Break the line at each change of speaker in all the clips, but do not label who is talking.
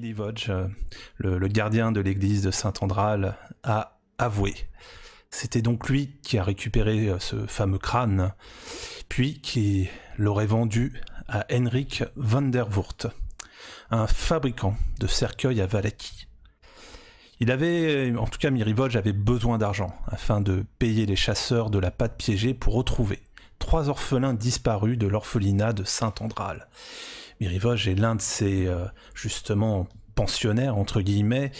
Milivoje, le gardien de l'église de Saint-Andral, a avoué. C'était donc lui qui a récupéré ce fameux crâne, puis qui l'aurait vendu à Henrik van der Voort, un fabricant de cercueils à Vallaki. Il avait, en tout cas Milivoje avait besoin d'argent afin de payer les chasseurs de la patte piégée pour retrouver 3 orphelins disparus de l'orphelinat de Saint-Andral. Milivoje est l'un de ces, justement, pensionnaires, entre guillemets,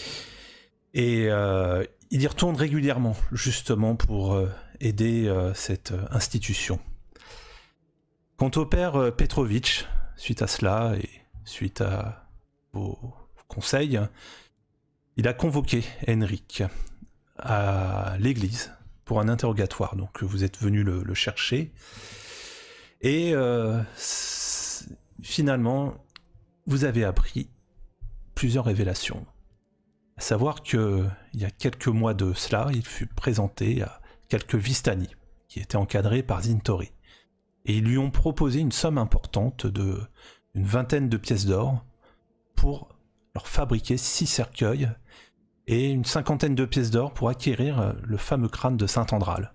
et il y retourne régulièrement, justement, pour aider cette institution. Quant au père Petrovitch, suite à cela, et suite à vos conseils, il a convoqué Henrik à l'église pour un interrogatoire. Donc vous êtes venu le chercher, et finalement, vous avez appris plusieurs révélations. À savoir qu'il y a quelques mois de cela, il fut présenté à quelques Vistani, qui étaient encadrés par Zintori. Et ils lui ont proposé une somme importante de une 20aine de pièces d'or pour leur fabriquer 6 cercueils et une 50aine de pièces d'or pour acquérir le fameux crâne de Saint-Andral,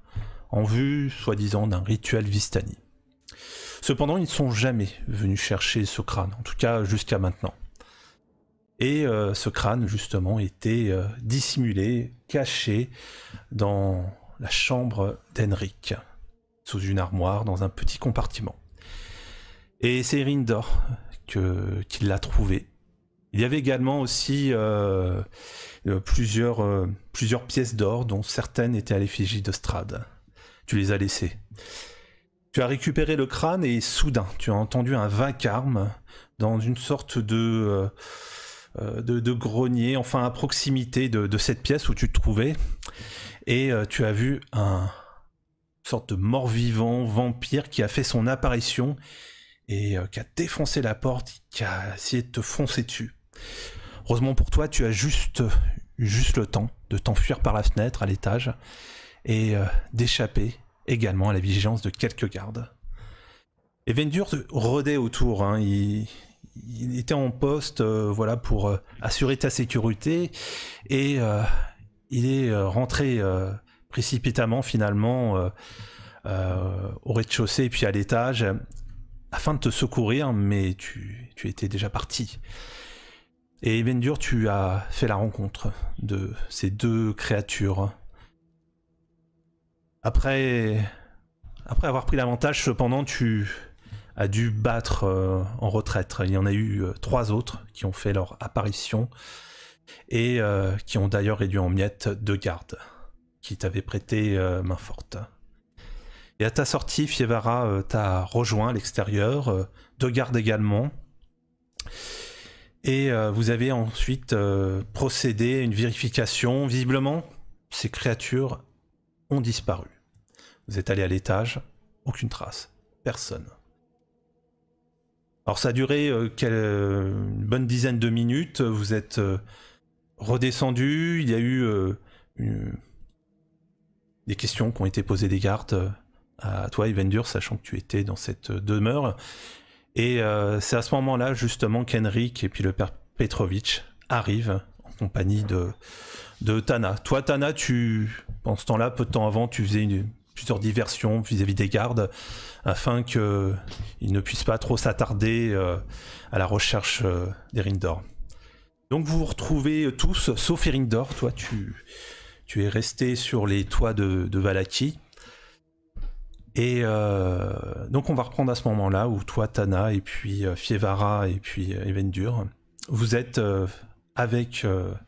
en vue, soi-disant, d'un rituel Vistani. Cependant, ils ne sont jamais venus chercher ce crâne, en tout cas jusqu'à maintenant. Et ce crâne, justement, était dissimulé, caché dans la chambre d'Henrik, sous une armoire, dans un petit compartiment. Et c'est Erindor qui l'a trouvé. Il y avait également aussi plusieurs pièces d'or, dont certaines étaient à l'effigie de Strahd. Tu les as laissées. Tu as récupéré le crâne et soudain, tu as entendu un vacarme dans une sorte de grenier, enfin à proximité de cette pièce où tu te trouvais, et tu as vu une sorte de mort-vivant vampire qui a fait son apparition et qui a défoncé la porte, qui a essayé de te foncer dessus. Heureusement pour toi, tu as juste le temps de t'enfuir par la fenêtre à l'étage et d'échapper également à la vigilance de quelques gardes. Et Vendur rôdait autour, hein, il était en poste voilà, pour assurer ta sécurité, et il est rentré précipitamment finalement au rez-de-chaussée et puis à l'étage afin de te secourir, mais tu étais déjà parti. Et Vendur, tu as fait la rencontre de ces 2 créatures. Après avoir pris l'avantage, cependant, tu as dû battre en retraite. Il y en a eu 3 autres qui ont fait leur apparition et qui ont d'ailleurs réduit en miettes 2 gardes qui t'avaient prêté main forte. Et à ta sortie, Fievara t'a rejoint à l'extérieur, 2 gardes également. Et vous avez ensuite procédé à une vérification. Visiblement, ces créatures ont disparu. Vous êtes allé à l'étage, aucune trace, personne. Alors ça a duré une bonne dizaine de minutes, vous êtes redescendu, il y a eu des questions qui ont été posées des gardes à toi, Vendur, sachant que tu étais dans cette demeure. Et c'est à ce moment-là, justement, qu'Henrik et puis le père Petrovitch arrivent en compagnie de Tana. Toi, Tana, pendant ce temps-là, peu de temps avant, tu faisais plusieurs diversions vis-à-vis des gardes afin qu'ils ne puissent pas trop s'attarder à la recherche d'Erindor. Donc vous vous retrouvez tous, sauf Erindor. Toi, tu es resté sur les toits de Vallaki. Et donc on va reprendre à ce moment-là où toi, Tana, et puis Fievara, et puis Vendur, vous êtes avec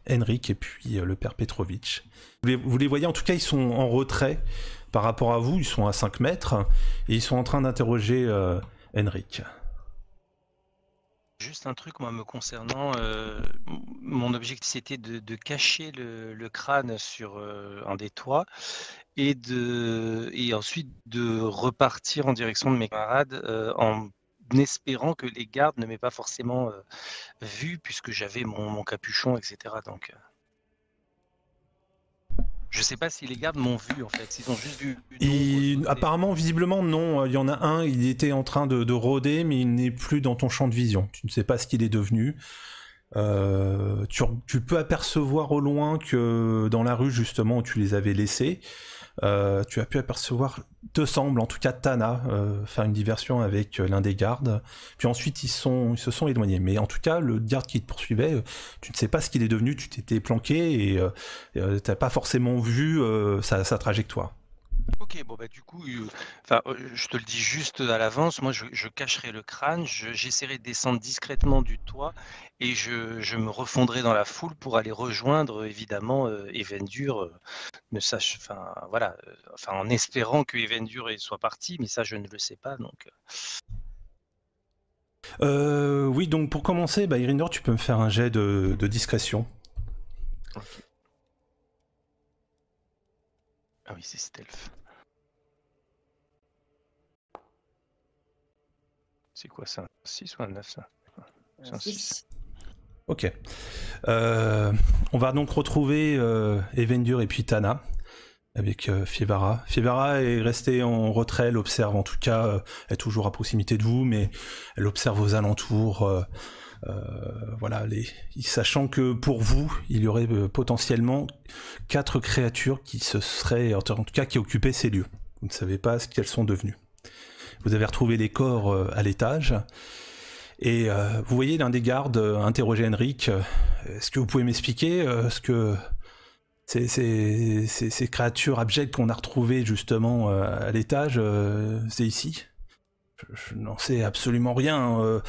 Henrik et puis le père Petrovitch. Vous les voyez, en tout cas, ils sont en retrait par rapport à vous, ils sont à 5 mètres, et ils sont en train d'interroger Henrik.
Juste un truc, moi, me concernant, mon objectif c'était de cacher le crâne sur un des toits et ensuite de repartir en direction de mes camarades en espérant que les gardes ne m'aient pas forcément vu puisque j'avais mon capuchon, etc. Donc, je sais pas si les gardes m'ont vu en fait, s'ils ont juste vu.
Apparemment, visiblement, non. Il y en a un, il était en train de rôder, mais il n'est plus dans ton champ de vision. Tu ne sais pas ce qu'il est devenu. Tu peux apercevoir au loin que dans la rue justement où tu les avais laissés, tu as pu apercevoir, te semble en tout cas Tana faire une diversion avec l'un des gardes, puis ensuite ils se sont éloignés. Mais en tout cas le garde qui te poursuivait, tu ne sais pas ce qu'il est devenu, tu t'étais planqué et t'as pas forcément vu sa trajectoire.
Ok, bon bah du coup, je te le dis juste à l'avance, moi je cacherai le crâne, j'essaierai de descendre discrètement du toit et je me refondrai dans la foule pour aller rejoindre évidemment Evendur, ne sache, enfin voilà, enfin en espérant que Evendur soit parti, mais ça je ne le sais pas donc.
Oui, donc pour commencer, Irindor, tu peux me faire un jet de discrétion.
Ok. Ah oui, c'est stealth. C'est quoi ça? 6 ou un 9 ça? C'est un 6.
Ok. On va donc retrouver Evendur et puis Tana avec Fievara. Fievara est restée en retrait, elle observe en tout cas, elle est toujours à proximité de vous, mais elle observe aux alentours. Voilà, sachant que pour vous, il y aurait potentiellement 4 créatures qui se seraient, en tout cas, qui occupaient ces lieux. Vous ne savez pas ce qu'elles sont devenues. Vous avez retrouvé les corps à l'étage. Et vous voyez l'un des gardes interroger Henrik. Est-ce que vous pouvez m'expliquer ce que ces créatures abjectes qu'on a retrouvées justement à l'étage, c'est ici? Je n'en sais absolument rien.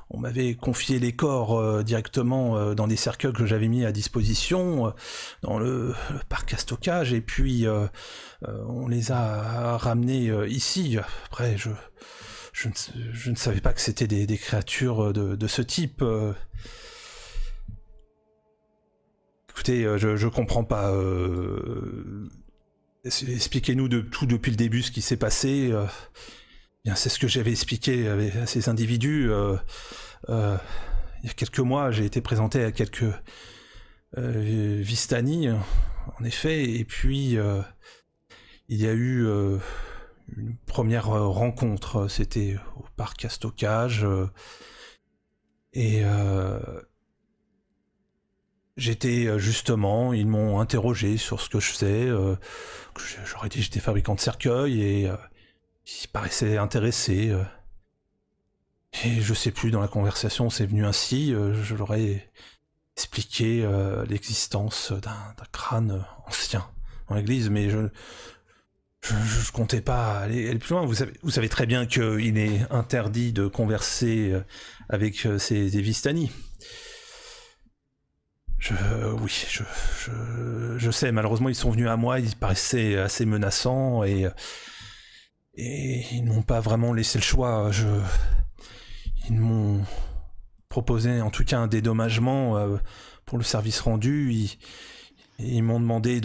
On m'avait confié les corps directement dans des cercueils que j'avais mis à disposition dans le parc à stockage, et puis on les a ramenés ici. Après, je ne savais pas que c'était des créatures de ce type. Écoutez, je comprends pas. Expliquez-nous de tout depuis le début ce qui s'est passé. Bien, c'est ce que j'avais expliqué à ces individus. Il y a quelques mois, j'ai été présenté à quelques Vistani, en effet, et puis il y a eu une première rencontre. C'était au parc à stockage, et j'étais justement, ils m'ont interrogé sur ce que je faisais. J'aurais dit que j'étais fabricant de cercueils, et ils paraissaient intéressés. Et je sais plus, dans la conversation, c'est venu ainsi. Je leur ai expliqué l'existence d'un crâne ancien dans l'église, mais je comptais pas aller plus loin. Vous savez très bien qu'il est interdit de converser avec ces Vistani. Oui, je sais, malheureusement ils sont venus à moi, ils paraissaient assez menaçants, et ils m'ont pas vraiment laissé le choix. Ils m'ont proposé en tout cas un dédommagement pour le service rendu. Ils m'ont demandé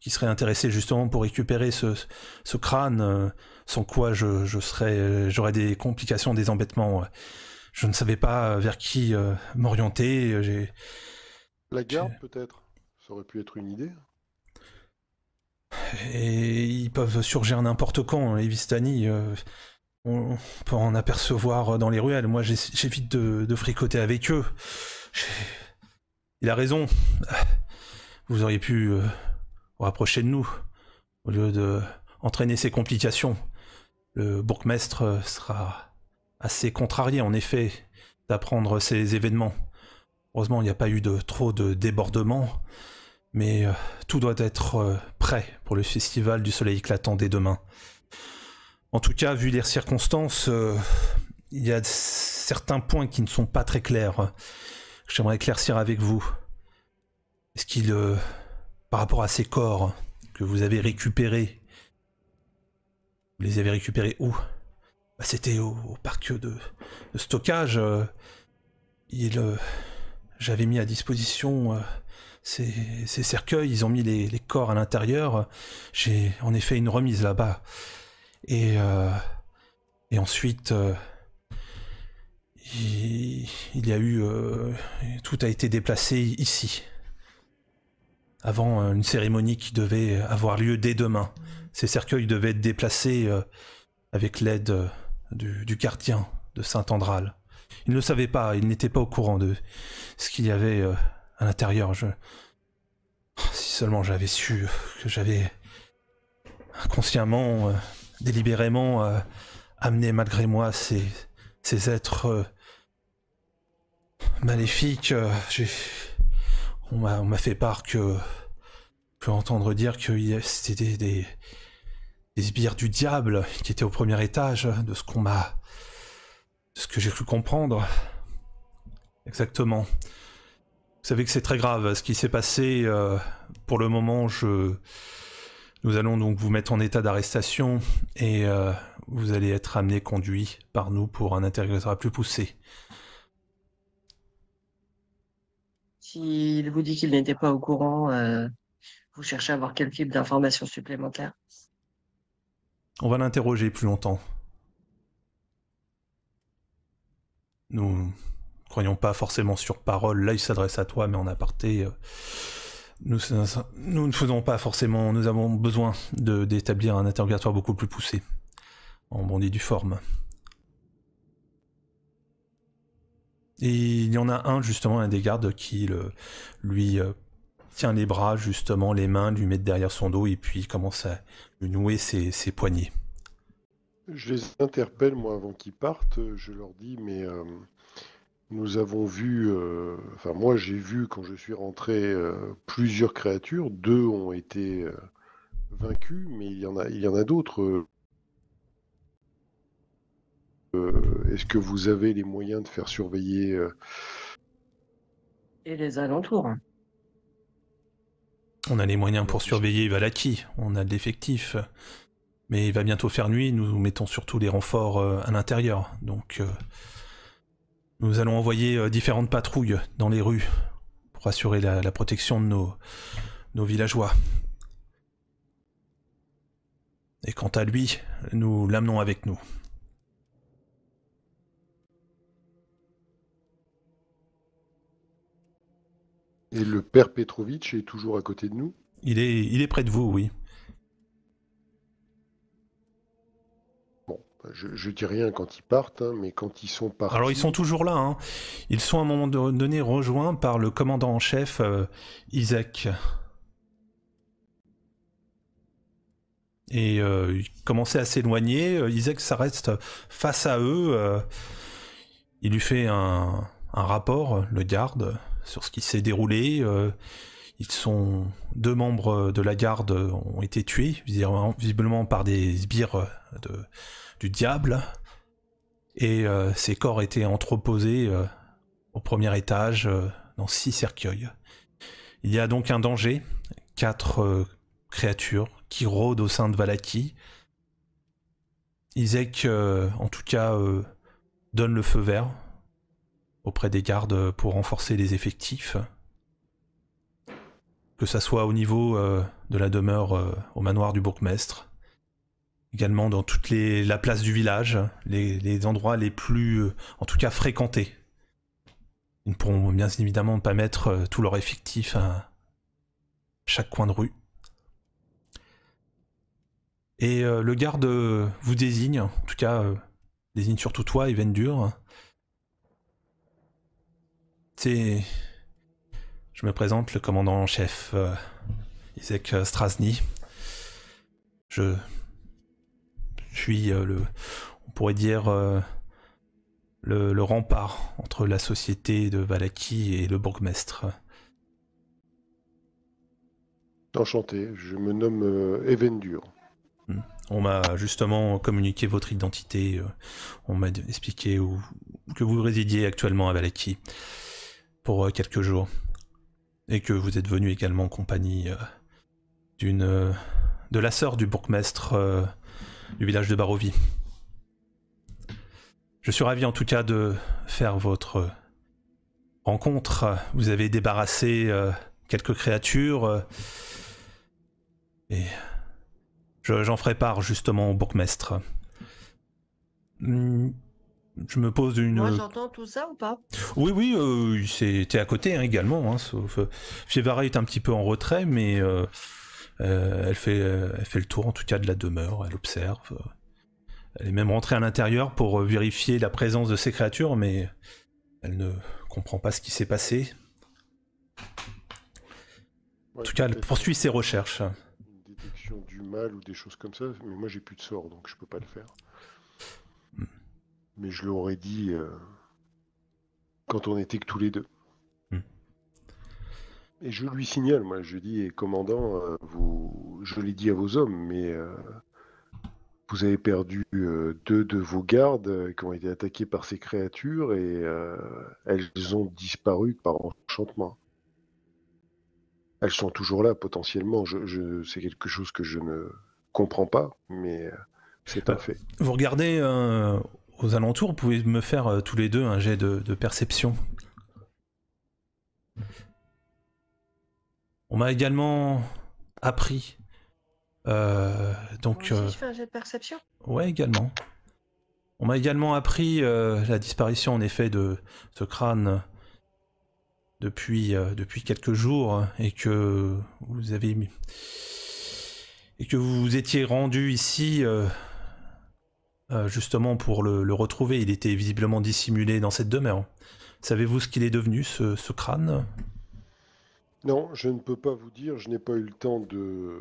qu'ils seraient intéressés justement pour récupérer ce crâne, sans quoi j'aurais des complications, des embêtements. Je ne savais pas vers qui m'orienter.
La garde, peut-être? Ça aurait pu être une idée.
Et ils peuvent surgir n'importe quand, les Vistani. On peut en apercevoir dans les ruelles. Moi, j'évite de fricoter avec eux. Il a raison. Vous auriez pu vous rapprocher de nous, au lieu de entraîner ces complications. Le bourgmestre sera assez contrarié, en effet, d'apprendre ces événements. Heureusement, il n'y a pas eu trop de débordements, mais tout doit être prêt pour le festival du soleil éclatant dès demain. En tout cas, vu les circonstances, il y a certains points qui ne sont pas très clairs. J'aimerais éclaircir avec vous. Est-ce qu'il, par rapport à ces corps que vous avez récupérés, vous les avez récupérés où? C'était au parc de stockage. J'avais mis à disposition ces cercueils, ils ont mis les corps à l'intérieur. J'ai en effet une remise là-bas. Et ensuite, il y a eu... tout a été déplacé ici. Avant une cérémonie qui devait avoir lieu dès demain. Ces cercueils devaient être déplacés avec l'aide du gardien de Saint-Andral. Il ne le savait pas, il n'était pas au courant de ce qu'il y avait à l'intérieur. Si seulement j'avais su que j'avais inconsciemment, délibérément amené malgré moi ces êtres maléfiques. On m'a fait part que entendre dire que c'était des sbires du diable qui étaient au premier étage, de ce que j'ai cru comprendre. Exactement. Vous savez que c'est très grave ce qui s'est passé. Pour le moment, nous allons donc vous mettre en état d'arrestation et vous allez être conduit par nous pour un interrogatoire plus poussé.
S'il vous dit qu'il n'était pas au courant, vous cherchez à avoir quel type d'informations supplémentaires?
On va l'interroger plus longtemps. Nous ne croyons pas forcément sur parole. Là, il s'adresse à toi, mais en aparté, nous ne faisons pas forcément... Nous avons besoin d'établir un interrogatoire beaucoup plus poussé, en bonne et due forme. Et il y en a justement, un des gardes qui lui tient les bras, justement, les mains, lui met derrière son dos, et puis commence à lui nouer ses poignets.
Je les interpelle, moi, avant qu'ils partent. Je leur dis, mais nous avons vu... Enfin, moi, j'ai vu, quand je suis rentré, plusieurs créatures. 2 ont été vaincus, mais il y en a d'autres. Est-ce que vous avez les moyens de faire surveiller...
Et les alentours.
On a les moyens pour surveiller Vallaki, on a de l'effectif. Mais il va bientôt faire nuit, nous mettons surtout les renforts à l'intérieur. Donc nous allons envoyer différentes patrouilles dans les rues pour assurer la protection de nos villageois. Et quant à lui, nous l'amenons avec nous.
Et le père Petrovitch est toujours à côté de nous?
Il est près de vous, oui.
Bon, je dis rien quand ils partent, hein, mais quand ils sont partis...
Alors ils sont toujours là, hein. Ils sont à un moment donné rejoints par le commandant en chef, Isaac. Et ils commençaient à s'éloigner, Isaac s'arrête face à eux, il lui fait un rapport, le garde, sur ce qui s'est déroulé. Deux membres de la garde ont été tués, visiblement par des sbires du diable, et ces corps étaient entreposés au premier étage dans 6 cercueils. Il y a donc un danger, 4 créatures qui rôdent au sein de Vallaki. Isaac, en tout cas, donne le feu vert auprès des gardes pour renforcer les effectifs. Que ça soit au niveau de la demeure au manoir du bourgmestre, également dans toute la place du village, les endroits les plus, en tout cas, fréquentés. Ils ne pourront bien évidemment pas mettre tout leur effectif à chaque coin de rue. Et le garde vous désigne, en tout cas, désigne surtout toi, Evendur. Je me présente, le commandant en chef, Isaac Strasny. Je suis on pourrait dire, le rempart entre la société de Vallaki et le bourgmestre.
Enchanté, je me nomme Evendur.
On m'a justement communiqué votre identité, on m'a expliqué que vous résidiez actuellement à Vallaki pour quelques jours, et que vous êtes venu également en compagnie de la sœur du bourgmestre du village de Barovie. Je suis ravi en tout cas de faire votre rencontre. Vous avez débarrassé quelques créatures, et j'en ferai part justement au bourgmestre. Je me pose une...
Moi j'entends tout ça ou pas?
Oui, c'était à côté hein, également, hein, sauf... Fievara est un petit peu en retrait, mais elle fait le tour en tout cas de la demeure, elle observe. Elle est même rentrée à l'intérieur pour vérifier la présence de ces créatures, mais elle ne comprend pas ce qui s'est passé. En tout cas, elle poursuit ses recherches.
Une détection du mal ou des choses comme ça, mais moi j'ai plus de sort, donc je peux pas le faire. Mais je l'aurais dit quand on était que tous les deux. Et je lui signale, moi, je dis, commandant, je l'ai dit à vos hommes, mais vous avez perdu 2 de vos gardes qui ont été attaqués par ces créatures et elles ont disparu par enchantement. Elles sont toujours là, potentiellement. C'est quelque chose que je ne comprends pas, mais c'est un fait.
Vous regardez aux alentours, vous pouvez me faire tous les deux un jet de perception. On m'a également appris. Donc,
Moi aussi, je fais un jet de perception.
Ouais, également. On m'a également appris la disparition en effet de ce crâne depuis quelques jours et que vous avez mis et que vous vous étiez rendu ici justement pour le retrouver. Il était visiblement dissimulé dans cette demeure. Savez-vous ce qu'il est devenu, ce crâne?
Non, je ne peux pas vous dire, je n'ai pas eu le temps de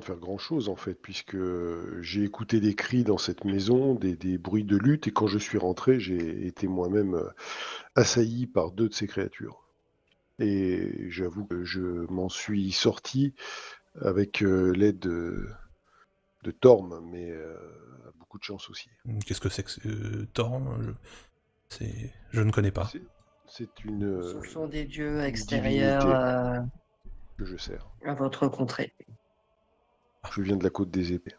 faire grand-chose en fait, puisque j'ai écouté des cris dans cette maison, des bruits de lutte, et quand je suis rentré, j'ai été moi-même assailli par 2 de ces créatures. Et j'avoue que je m'en suis sorti avec l'aide de Torm, mais à beaucoup de chance aussi.
Qu'est-ce que c'est que Torm? Je ne connais pas.
C'est une...
Ce sont des dieux extérieurs
que je sers.
à votre contrée.
Je viens de la côte des épées.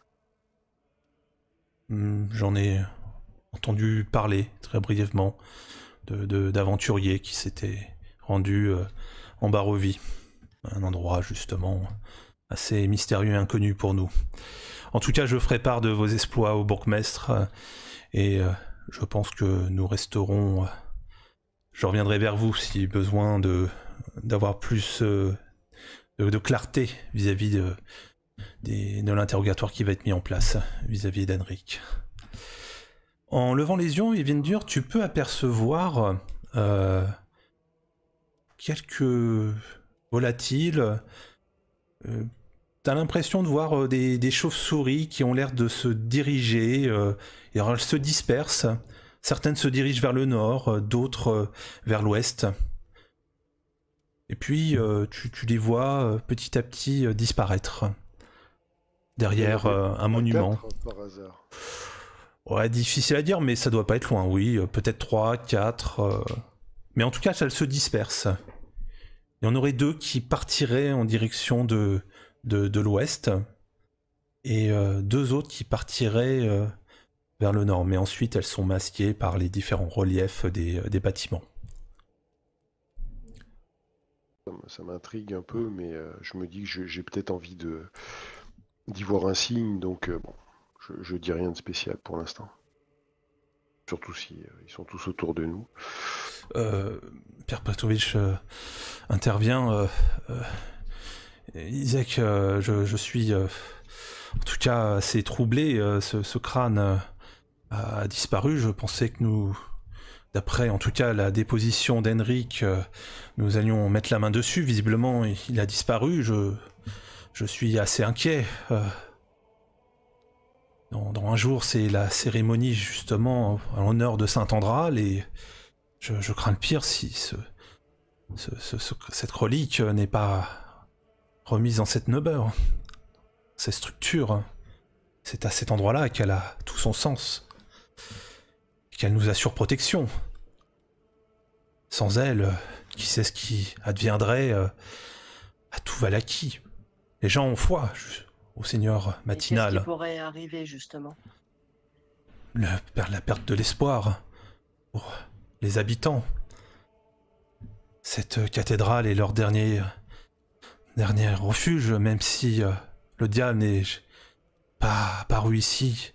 J'en ai entendu parler très brièvement d'aventuriers qui s'étaient rendus en Barovie, un endroit justement assez mystérieux et inconnu pour nous. En tout cas, je ferai part de vos exploits au bourgmestre et je pense que nous resterons... je reviendrai vers vous si besoin d'avoir plus de clarté vis-à-vis de l'interrogatoire qui va être mis en place vis-à-vis d'Henrik. En levant les yeux, Evindur, tu peux apercevoir quelques volatiles. T'as l'impression de voir des chauves-souris qui ont l'air de se diriger. Et alors elles se dispersent. Certaines se dirigent vers le nord, d'autres vers l'ouest. Et puis tu les vois petit à petit disparaître derrière un monument.
4, par hasard.
Ouais, difficile à dire, mais ça doit pas être loin, oui. Peut-être 3, 4. Mais en tout cas, elles se dispersent. Il y en aurait 2 qui partiraient en direction de l'ouest. Et 2 autres qui partiraient vers le nord. Mais ensuite, elles sont masquées par les différents reliefs des bâtiments.
Ça m'intrigue un peu, mais je me dis que j'ai peut-être envie d'y voir un signe, donc bon, je dis rien de spécial pour l'instant. Surtout si ils sont tous autour de nous.
Pierre Petrovitch intervient. Isaac, je suis en tout cas assez troublé. Ce crâne a disparu. Je pensais que d'après en tout cas la déposition d'Henrik, nous allions mettre la main dessus. Visiblement, il a disparu. Je suis assez inquiet. Dans un jour, c'est la cérémonie justement en l'honneur de Saint-Andral et je crains le pire si cette relique n'est pas remise dans cette neubeur, cette structure. C'est à cet endroit-là qu'elle a tout son sens, qu'elle nous assure protection. Sans elle, qui sait ce qui adviendrait à tout Valaki. Les gens ont foi au Seigneur matinal.
Qu'est-ce qui pourrait arriver justement?
La perte de l'espoir pour les habitants. Cette cathédrale est leur dernier refuge, même si le diable n'est pas apparu ici.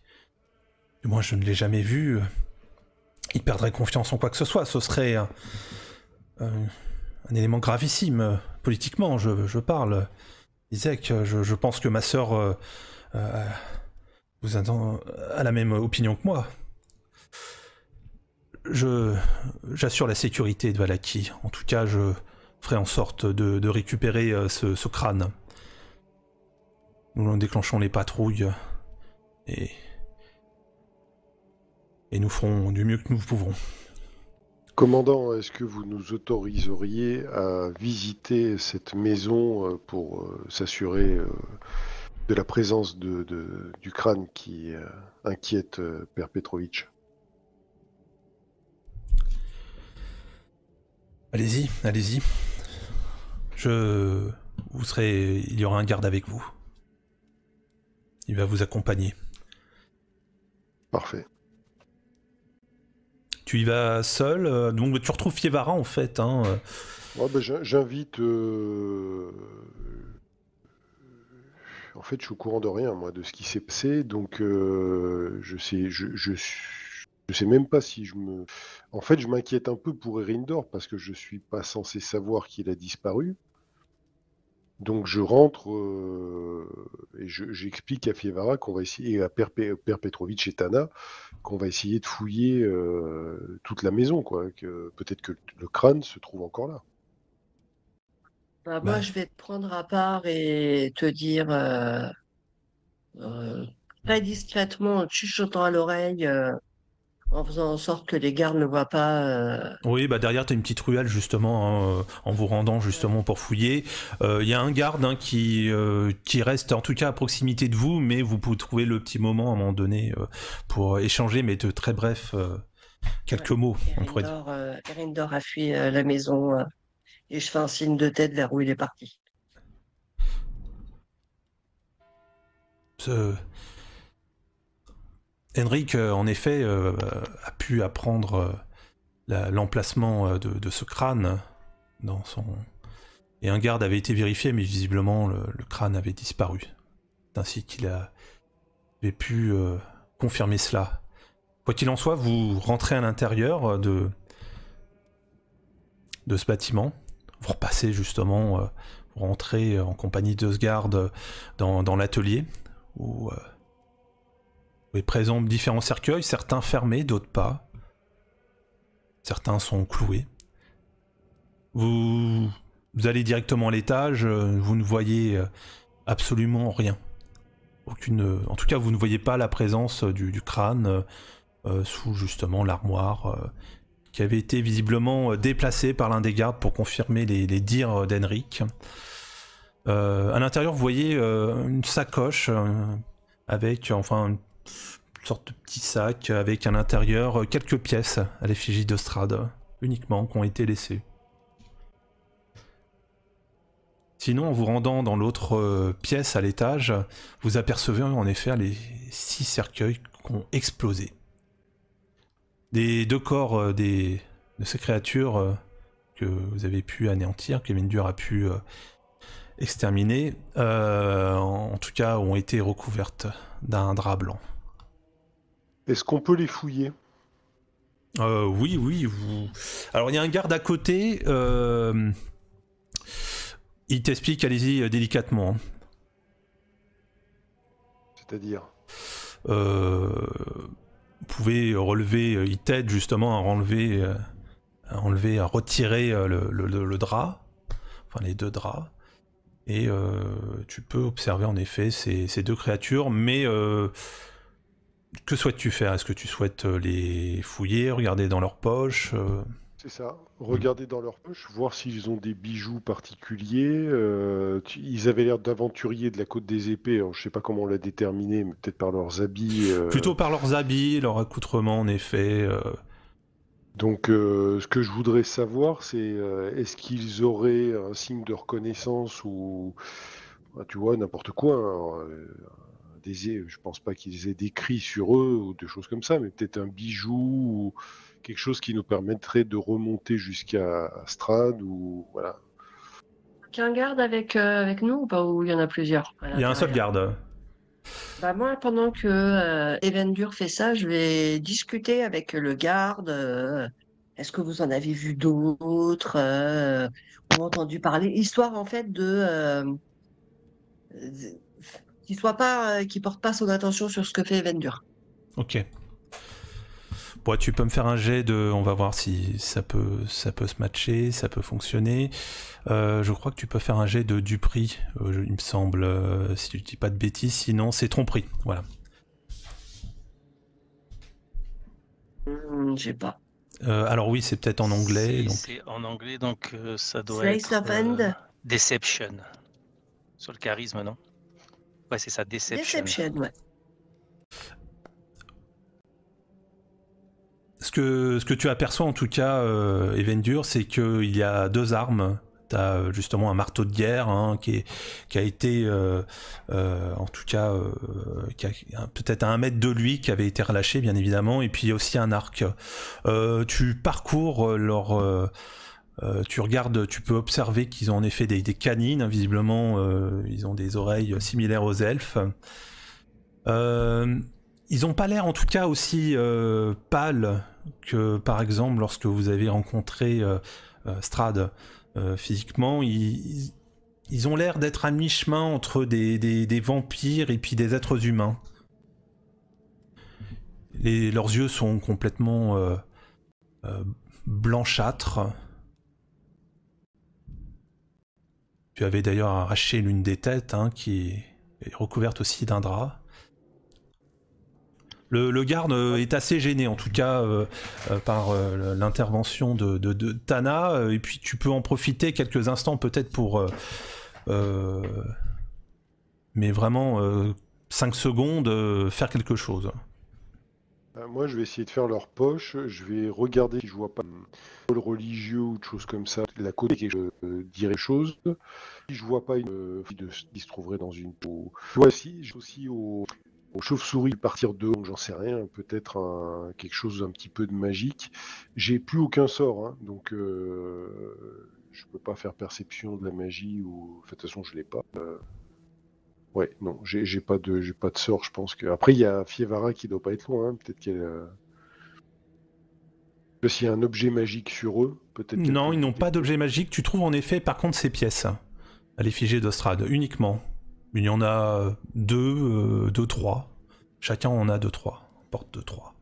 Du moins, je ne l'ai jamais vu. Il perdrait confiance en quoi que ce soit. Ce serait un élément gravissime, politiquement, je parle. Isaac, je pense que ma sœur vous êtes à la même opinion que moi. J'assure la sécurité de Vallaki. En tout cas, je ferai en sorte de récupérer ce crâne. Nous déclenchons les patrouilles et nous ferons du mieux que nous pouvons.
Commandant, est-ce que vous nous autoriseriez à visiter cette maison pour s'assurer de la présence du crâne qui inquiète Père Petrovitch?
Allez-y, allez-y. Il y aura un garde avec vous. Il va vous accompagner.
Parfait.
Tu y vas seul, donc tu retrouves Fievara en fait. Hein.
Oh, ben, j'invite. En fait, je suis au courant de rien, moi, de ce qui s'est passé, donc je sais même pas si je me. En fait, je m'inquiète un peu pour Erindor parce que je suis pas censé savoir qu'il a disparu. Donc je rentre et j'explique à Fievara qu'on va essayer, et à Père Petrovitch et Tana, qu'on va essayer de fouiller toute la maison, quoi. Que peut-être que le crâne se trouve encore là.
Bah,
Bah,
moi, je vais te prendre à part et te dire euh, très discrètement, en te chuchotant à l'oreille, en faisant en sorte que les gardes ne voient pas.
oui, bah derrière t'as une petite ruelle justement, hein, en vous rendant justement pour fouiller. Il y a un garde hein, qui reste en tout cas à proximité de vous, mais vous pouvez trouver le petit moment à un moment donné pour échanger, mais de très bref, quelques
Ouais.
mots, on pourrait dire.
Erindor a fui la maison et je fais un signe de tête vers où il est parti.
Ce- Henrik, en effet, a pu apprendre l'emplacement de ce crâne dans son... Et un garde avait été vérifié, mais visiblement le crâne avait disparu. Ainsi qu'il avait pu confirmer cela. Quoi qu'il en soit, vous rentrez à l'intérieur de ce bâtiment. Vous repassez justement, vous rentrez en compagnie de ce garde dans l'atelier, où est présent différents cercueils, certains fermés, d'autres pas. Certains sont cloués. Vous allez directement à l'étage, vous ne voyez absolument rien. En tout cas, vous ne voyez pas la présence du crâne sous justement l'armoire qui avait été visiblement déplacée par l'un des gardes pour confirmer les dires d'Henrik. À l'intérieur, vous voyez une sacoche avec, enfin, une sorte de petit sac avec à l'intérieur quelques pièces à l'effigie d'Ostrade, uniquement, qui ont été laissées. Sinon, en vous rendant dans l'autre pièce à l'étage, vous apercevez en effet les 6 cercueils qui ont explosé. Des 2 corps de ces créatures que vous avez pu anéantir, que Mindur a pu exterminer, en tout cas ont été recouvertes d'un drap blanc.
Est-ce qu'on peut les fouiller?
Oui, oui. Alors il y a un garde à côté. Il t'explique, allez-y délicatement. Hein.
C'est-à-dire?
Vous pouvez relever, il t'aide justement à retirer le drap, enfin les 2 draps, et tu peux observer en effet ces 2 créatures, mais que souhaites-tu faire? Est-ce que tu souhaites les fouiller, regarder dans leurs poches
C'est ça. Regarder dans leurs poches, voir s'ils ont des bijoux particuliers. Ils avaient l'air d'aventuriers de la Côte des Épées. Alors, je sais pas comment on l'a déterminé, mais peut-être par leurs habits.
Plutôt par leurs habits, leur accoutrement en effet.
Donc, ce que je voudrais savoir, c'est est-ce qu'ils auraient un signe de reconnaissance ou, bah, tu vois, n'importe quoi. Hein, je pense pas qu'ils aient des cris sur eux ou des choses comme ça, mais peut-être un bijou ou quelque chose qui nous permettrait de remonter jusqu'à Strad ou voilà.
Qu'un garde avec nous ou pas? Ou il y en a plusieurs à
Il y a un seul
l'intérieur?
garde.
Bah moi, pendant que Evendur fait ça, je vais discuter avec le garde. Est-ce que vous en avez vu d'autres ou entendu parler? Histoire en fait de Qui porte pas son attention sur ce que fait Evendur.
Ok. Bon, tu peux me faire un jet de... On va voir si ça peut se matcher, ça peut fonctionner. Je crois que tu peux faire un jet de Dupri, il me semble, si tu dis pas de bêtises, sinon c'est tromperie, voilà.
J'ai pas.
Alors oui, c'est peut-être en anglais. Donc...
C'est en anglais, donc ça doit
Sleight
être
of hand.
Deception. Sur le charisme, non? Ouais, c'est ça, Deception.
Deception, ouais.
Ce que tu aperçois en tout cas, Evendur, c'est qu'il y a deux armes. Tu as justement un marteau de guerre hein, qui a été, en tout cas, peut-être à 1 mètre de lui, qui avait été relâché bien évidemment, et puis aussi un arc. Tu parcours tu regardes, tu peux observer qu'ils ont en effet des canines, visiblement ils ont des oreilles similaires aux elfes. Ils n'ont pas l'air en tout cas aussi pâles que par exemple lorsque vous avez rencontré Strahd physiquement. Ils ont l'air d'être à mi-chemin entre des vampires et puis des êtres humains. Leurs yeux sont complètement blanchâtres. Tu avais d'ailleurs arraché l'une des têtes hein, qui est recouverte aussi d'un drap. Le garde est assez gêné en tout cas par l'intervention de Tana et puis tu peux en profiter quelques instants peut-être pour mais vraiment 5 secondes faire quelque chose.
Moi je vais essayer de faire leur poche, je vais regarder si je vois pas le religieux ou de choses comme ça, la côté que je dirais chose. Si je vois pas une fille qui se trouverait dans une peau. Voici, j'ai aussi aux chauves-souris partir de donc j'en sais rien, peut-être quelque chose un petit peu de magique. J'ai plus aucun sort, hein, donc je peux pas faire perception de la magie ou de toute façon je l'ai pas. Ouais, non, j'ai pas de sort, je pense que. Après il y a Fievara qui doit pas être loin, hein, peut-être qu'elle. S'il y a un objet magique sur eux, peut-être.
Non, ils n'ont pas d'objet magique. Tu trouves en effet par contre ces pièces à l'effigie d'Ostrad uniquement. Il y en a 2, 3. Chacun en a 2, 3. Porte 2, 3.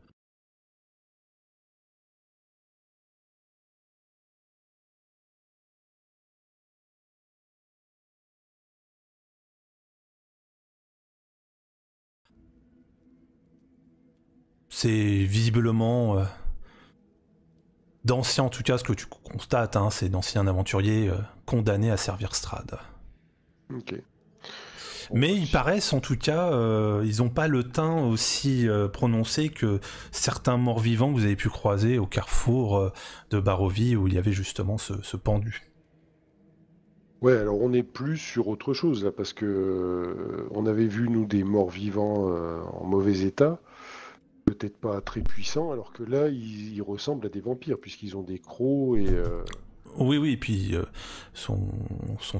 C'est visiblement d'anciens, en tout cas, ce que tu constates, hein, c'est d'anciens aventuriers condamnés à servir Strahd.
Ok.
Mais ils paraissent, en tout cas, ils n'ont pas le teint aussi prononcé que certains morts-vivants que vous avez pu croiser au carrefour de Barovie, où il y avait justement ce pendu.
Ouais, alors on est plus sur autre chose, là, parce que on avait vu, nous, des morts-vivants en mauvais état, peut-être pas très puissants, alors que là, ils ressemblent à des vampires, puisqu'ils ont des crocs et...
Oui, et puis sont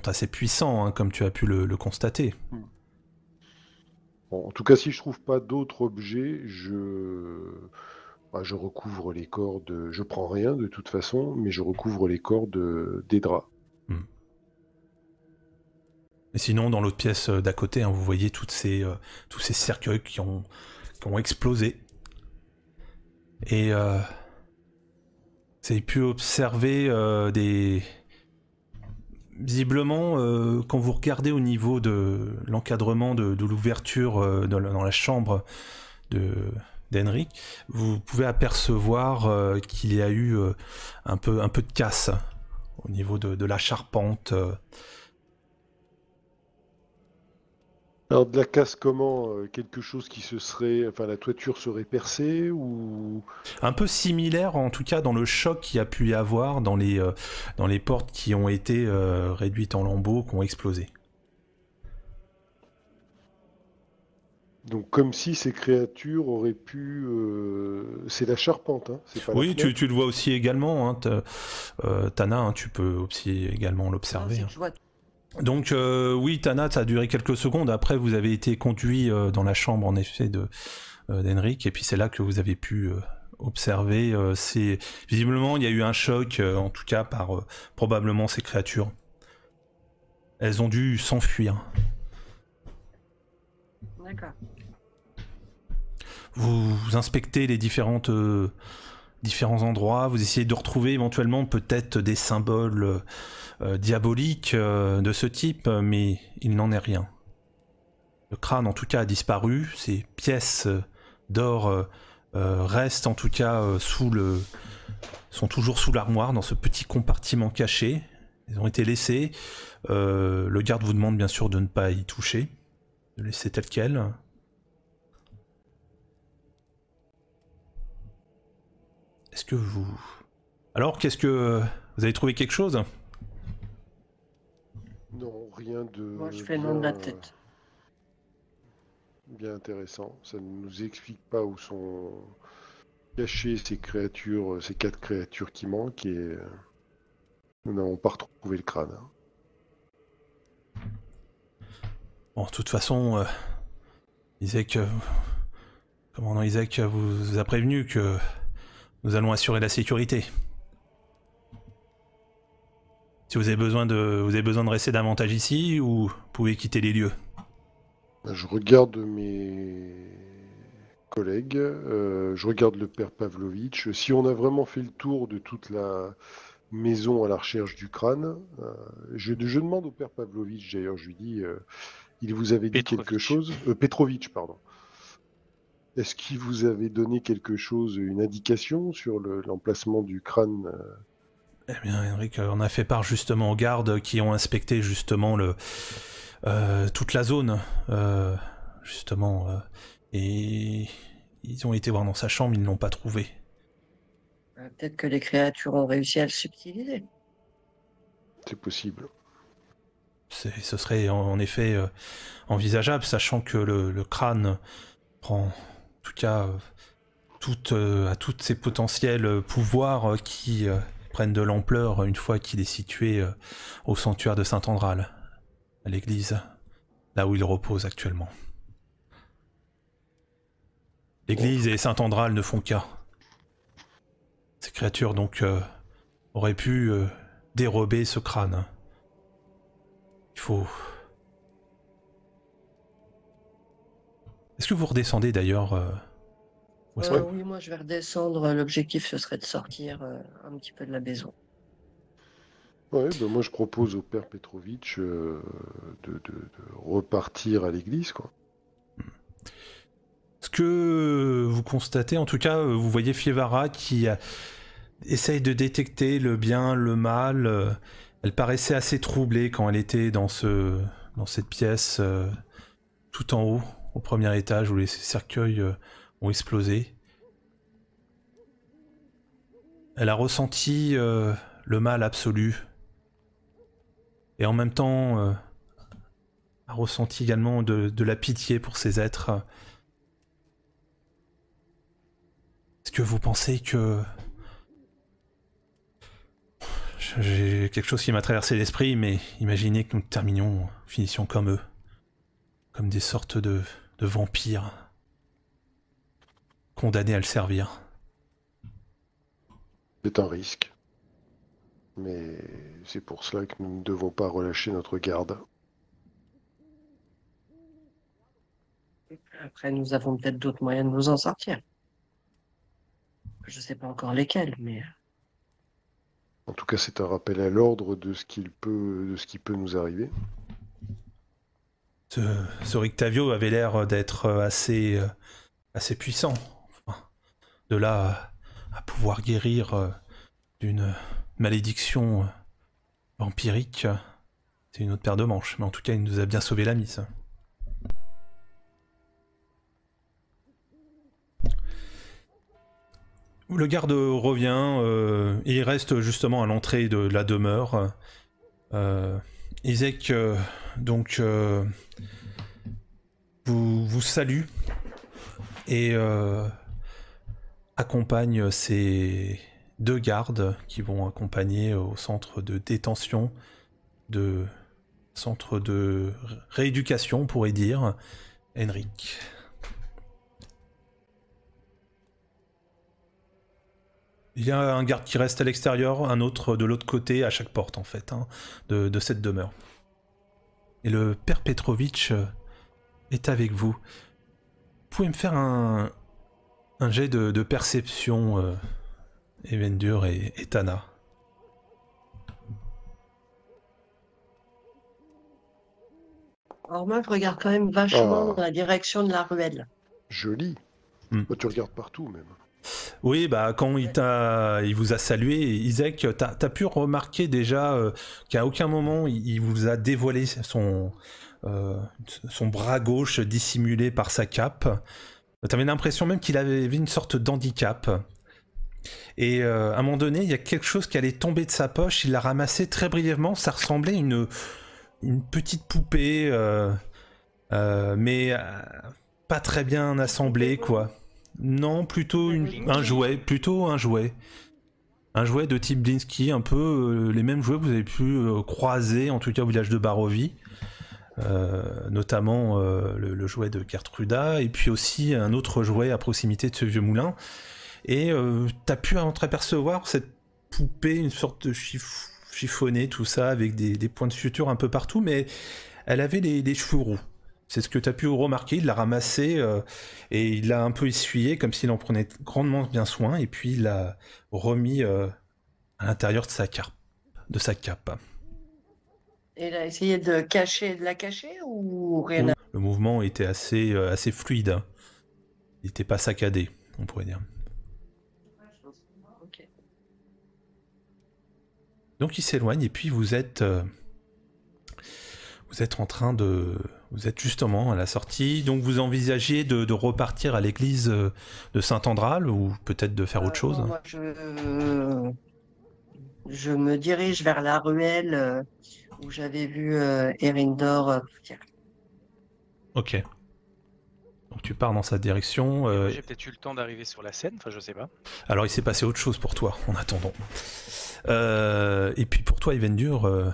assez puissants, hein, comme tu as pu le constater.
Bon, en tout cas, si je trouve pas d'autres objets, je recouvre les corps de... Je prends rien, de toute façon, mais je recouvre les corps des draps.
Et sinon, dans l'autre pièce d'à côté, hein, vous voyez tous ces cercueils qui ont explosé. Et vous avez pu observer visiblement, quand vous regardez au niveau de l'encadrement de l'ouverture dans la chambre d'Henrik, vous pouvez apercevoir qu'il y a eu un peu de casse au niveau de la charpente.
Alors de la casse comment quelque chose qui se serait... Enfin la toiture serait percée ou...
Un peu similaire en tout cas dans le choc qu'il y a pu y avoir dans les portes qui ont été réduites en lambeaux, qui ont explosé.
Donc comme si ces créatures auraient pu... C'est la charpente, hein, c'est pas
oui,
la fenêtre.
tu le vois aussi également, hein, Tana, hein, tu peux aussi également l'observer.
Non, c'est que je vois.
Donc oui, Tana, ça a duré quelques secondes. Après, vous avez été conduit dans la chambre, en effet, d'Henrik, et puis c'est là que vous avez pu observer. Visiblement, il y a eu un choc, en tout cas, par probablement ces créatures. Elles ont dû s'enfuir.
D'accord.
Vous inspectez les différents endroits, vous essayez de retrouver éventuellement peut-être des symboles diaboliques de ce type, mais il n'en est rien. Le crâne en tout cas a disparu, ces pièces d'or restent en tout cas sont toujours sous l'armoire, dans ce petit compartiment caché. Ils ont été laissés. Le garde vous demande bien sûr de ne pas y toucher, de laisser tel quel. Est-ce que vous... Alors, qu'est-ce que... Vous avez trouvé quelque chose?
Non, rien de
Moi, je fais le nom de la tête.
bien intéressant. Ça ne nous explique pas où sont cachées ces créatures, ces 4 créatures qui manquent, et nous n'avons pas retrouvé le crâne.
Bon, de toute façon, Isaac... Commandant Isaac vous a prévenu que nous allons assurer la sécurité. Si vous avez besoin de rester davantage ici, ou vous pouvez quitter les lieux.
Je regarde mes collègues, je regarde le père Pavlovitch. Si on a vraiment fait le tour de toute la maison à la recherche du crâne, je demande au père Pavlovitch, d'ailleurs, je lui dis, il vous avait dit quelque chose? Petrovitch, pardon. Est-ce qu'il vous avait donné quelque chose, une indication sur l'emplacement du crâne?
Eh bien, Henrik, on a fait part justement aux gardes qui ont inspecté justement toute la zone, et ils ont été voir dans sa chambre, ils ne l'ont pas trouvé.
Peut-être que les créatures ont réussi à le subtiliser.
C'est possible.
Ce serait en effet envisageable, sachant que le crâne prend, en tout cas, à tous ses potentiels pouvoirs qui prennent de l'ampleur une fois qu'il est situé au sanctuaire de Saint-Andral, à l'église, là où il repose actuellement. L'église et Saint-Andral ne font qu'un. Ces créatures donc auraient pu dérober ce crâne. Il faut... Est-ce que vous redescendez d'ailleurs
Oui, moi je vais redescendre. L'objectif ce serait de sortir un petit peu de la maison.
Ouais, ben moi je propose au père Petrovitch de repartir à l'église, quoi.
Ce que vous constatez, en tout cas, vous voyez Fievara qui essaye de détecter le bien, le mal. Elle paraissait assez troublée quand elle était dans cette pièce tout en haut, au premier étage, où les cercueils ont explosé. Elle a ressenti le mal absolu. Et en même temps, a ressenti également de la pitié pour ces êtres. Est-ce que vous pensez que... J'ai quelque chose qui m'a traversé l'esprit, mais imaginez que nous finissions comme eux. Comme des sortes de vampires. Condamnés à le servir.
C'est un risque. Mais c'est pour cela que nous ne devons pas relâcher notre garde.
Après, nous avons peut-être d'autres moyens de nous en sortir. Je sais pas encore lesquels, mais...
En tout cas, c'est un rappel à l'ordre de ce qui peut nous arriver.
Ce Rictavio avait l'air d'être assez puissant. Enfin, de là à pouvoir guérir d'une malédiction vampirique, c'est une autre paire de manches. Mais en tout cas, il nous a bien sauvé la mise. Le garde revient et il reste justement à l'entrée de la demeure. Isaac vous salue et accompagne ces 2 gardes qui vont accompagner au centre de détention, centre de rééducation, on pourrait dire, Henrik. Il y a un garde qui reste à l'extérieur, un autre de l'autre côté, à chaque porte en fait, de cette demeure. Et le père Petrovitch est avec vous. Vous pouvez me faire un jet de perception, Evendur et Tana.
Alors moi, je regarde quand même vachement
Ah.
dans la direction de la ruelle.
Joli.
Hmm.
Tu regardes partout même.
Oui, bah quand il vous a salué, Isaac, t'as pu remarquer déjà qu'à aucun moment il vous a dévoilé son bras gauche dissimulé par sa cape. T'avais l'impression même qu'il avait une sorte d'handicap. Et à un moment donné, il y a quelque chose qui allait tomber de sa poche, il l'a ramassé très brièvement, ça ressemblait à une petite poupée, mais pas très bien assemblée, quoi. Non, plutôt un jouet, Un jouet de type Blinsky, un peu les mêmes jouets que vous avez pu croiser, en tout cas au village de Barovie. Notamment le jouet de Gertruda, et puis aussi un autre jouet à proximité de ce vieux moulin. Et t'as pu entreapercevoir cette poupée, une sorte de chiffonnée, tout ça, avec des points de suture un peu partout, mais elle avait des cheveux roux. C'est ce que t'as pu remarquer, il l'a ramassé et il l'a un peu essuyé, comme s'il en prenait grandement bien soin, et puis il l'a remis à l'intérieur de sa cape.
Et il a essayé de la cacher ou rien à...
Le mouvement était assez fluide. Il n'était pas saccadé, on pourrait dire.
Ok.
Donc il s'éloigne et puis vous êtes en train de... Vous êtes justement à la sortie, donc vous envisagez de repartir à l'église de Saint-Andral ou peut-être de faire autre chose.
Moi, je me dirige vers la ruelle où j'avais vu Erindor partir.
Ok. Donc tu pars dans sa direction.
J'ai peut-être eu le temps d'arriver sur la scène, enfin je sais pas.
Alors il s'est passé autre chose pour toi en attendant. Et puis pour toi, Evendur...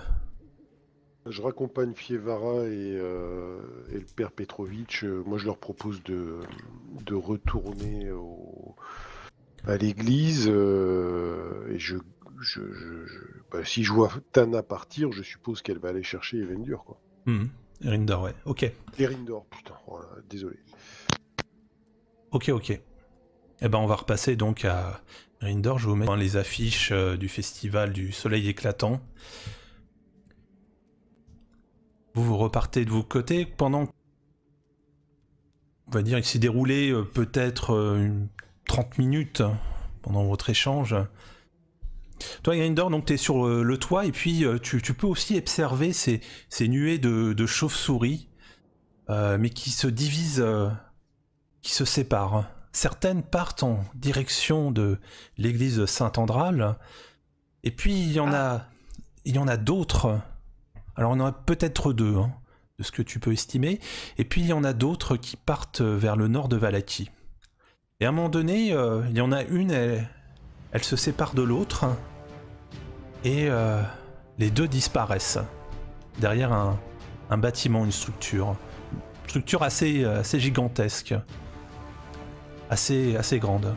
Je raccompagne Fievara et le père Petrovitch. Moi, je leur propose de retourner à l'église. Et si je vois Tana partir, je suppose qu'elle va aller chercher Evendur, quoi.
Erindor, ouais. Ok.
Erindor, putain. Voilà, désolé.
Ok. Eh ben on va repasser donc à Erindor. Je vais vous mettre les affiches du festival du soleil éclatant. Vous repartez de vos côtés pendant, on va dire, il s'est déroulé peut-être 30 minutes pendant votre échange. Toi, Erindor, donc tu es sur le toit et puis tu peux aussi observer ces nuées de chauves-souris, mais qui se divisent, qui se séparent. Certaines partent en direction de l'église Saint-Andral, et puis il y en a d'autres. Alors on en a peut-être deux, hein, de ce que tu peux estimer, et puis il y en a d'autres qui partent vers le nord de Vallaki. Et à un moment donné, il y en a une, elle se sépare de l'autre, et les deux disparaissent derrière un bâtiment, une structure assez gigantesque, assez grande.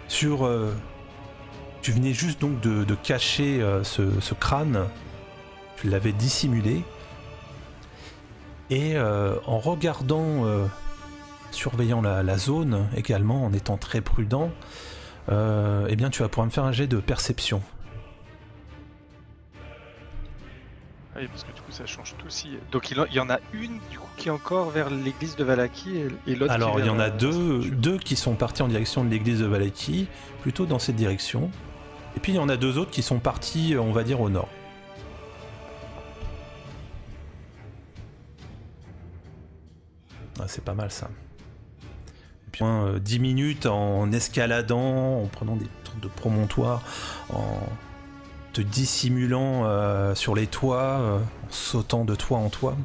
Tu venais juste donc de cacher ce crâne. Tu l'avais dissimulé, et en regardant, surveillant la zone également, en étant très prudent, eh bien tu vas pouvoir me faire un jet de perception.
Oui, parce que du coup ça change tout aussi. Donc il y en a une du coup qui est encore vers l'église de Vallaki et l'autre.
Alors il y en a
deux
deux qui sont partis en direction de l'église de Vallaki, plutôt dans cette direction, et puis il y en a deux autres qui sont partis, on va dire, au nord. Ah, c'est pas mal ça. Et puis 10 minutes en escaladant, en prenant des trucs de promontoire, en te dissimulant sur les toits, en sautant de toit en toit.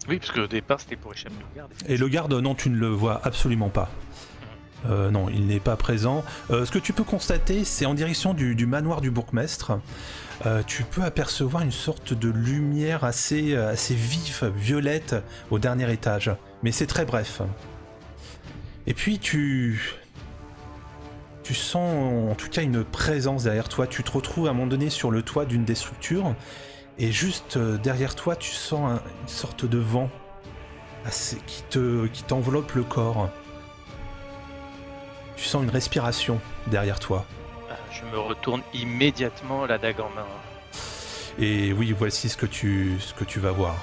Oui, parce qu'au départ c'était pour échapper au garde.
Et le garde, non, tu ne le vois absolument pas. Non, il n'est pas présent. Ce que tu peux constater, c'est en direction du manoir du bourgmestre. Tu peux apercevoir une sorte de lumière assez vive, violette, au dernier étage. Mais c'est très bref. Et puis tu sens en tout cas une présence derrière toi. Tu te retrouves à un moment donné sur le toit d'une des structures. Et juste derrière toi, tu sens une sorte de vent qui t'enveloppe le corps. Tu sens une respiration derrière toi.
Je me retourne immédiatement, la dague en main.
Et oui, voici ce que tu vas voir.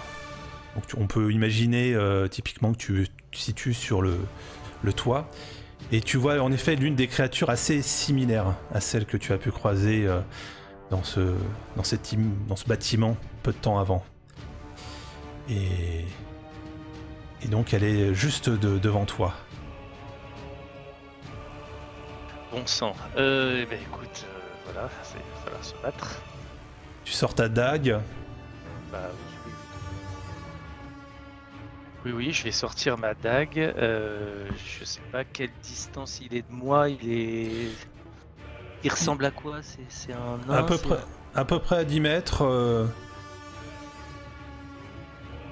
Donc, on peut imaginer typiquement que tu te situes sur le toit. Et tu vois en effet l'une des créatures assez similaires à celle que tu as pu croiser dans ce bâtiment peu de temps avant. Et donc elle est juste devant toi.
Bon sang. Écoute, voilà, il va falloir se battre.
Tu sors ta dague.
Bah oui, je vais sortir ma dague. Je sais pas quelle distance il est de moi. Il ressemble à quoi? C'est un nain,
à peu près à 10 mètres.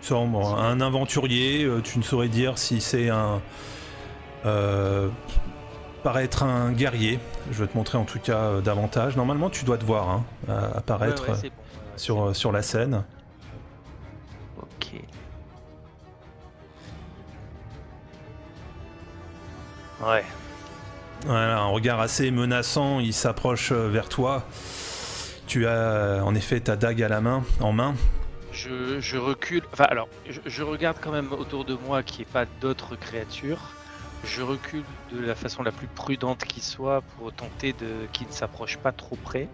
Un aventurier. Tu ne saurais dire si c'est paraître un guerrier. Je vais te montrer en tout cas davantage. Normalement, tu dois te voir apparaître sur la scène.
Ok. Ouais.
Voilà, un regard assez menaçant, il s'approche vers toi. Tu as en effet ta dague en main.
Je recule. Enfin, alors, je regarde quand même autour de moi qu'il n'y ait pas d'autres créatures. Je recule de la façon la plus prudente qui soit pour tenter qu'il ne s'approche pas trop près.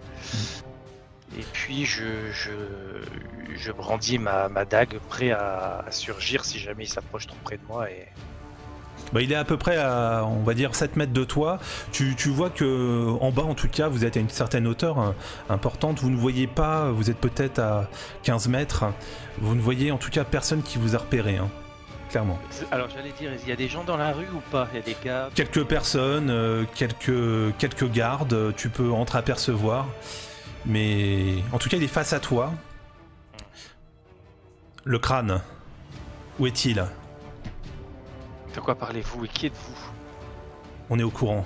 Et puis je brandis ma dague, prêt à surgir si jamais il s'approche trop près de moi.
Bah, il est à peu près à, on va dire, 7 mètres de toi. Tu vois que en bas, en tout cas, vous êtes à une certaine hauteur importante. Vous ne voyez pas, vous êtes peut-être à 15 mètres. Vous ne voyez en tout cas personne qui vous a repéré, clairement.
Alors j'allais dire, il y a des gens dans la rue ou pas? Il y a des gars?
Quelques personnes, quelques gardes, tu peux entreapercevoir. Mais en tout cas, il est face à toi. Le crâne, où est-il?
De quoi parlez-vous et qui êtes-vous?
On est au courant.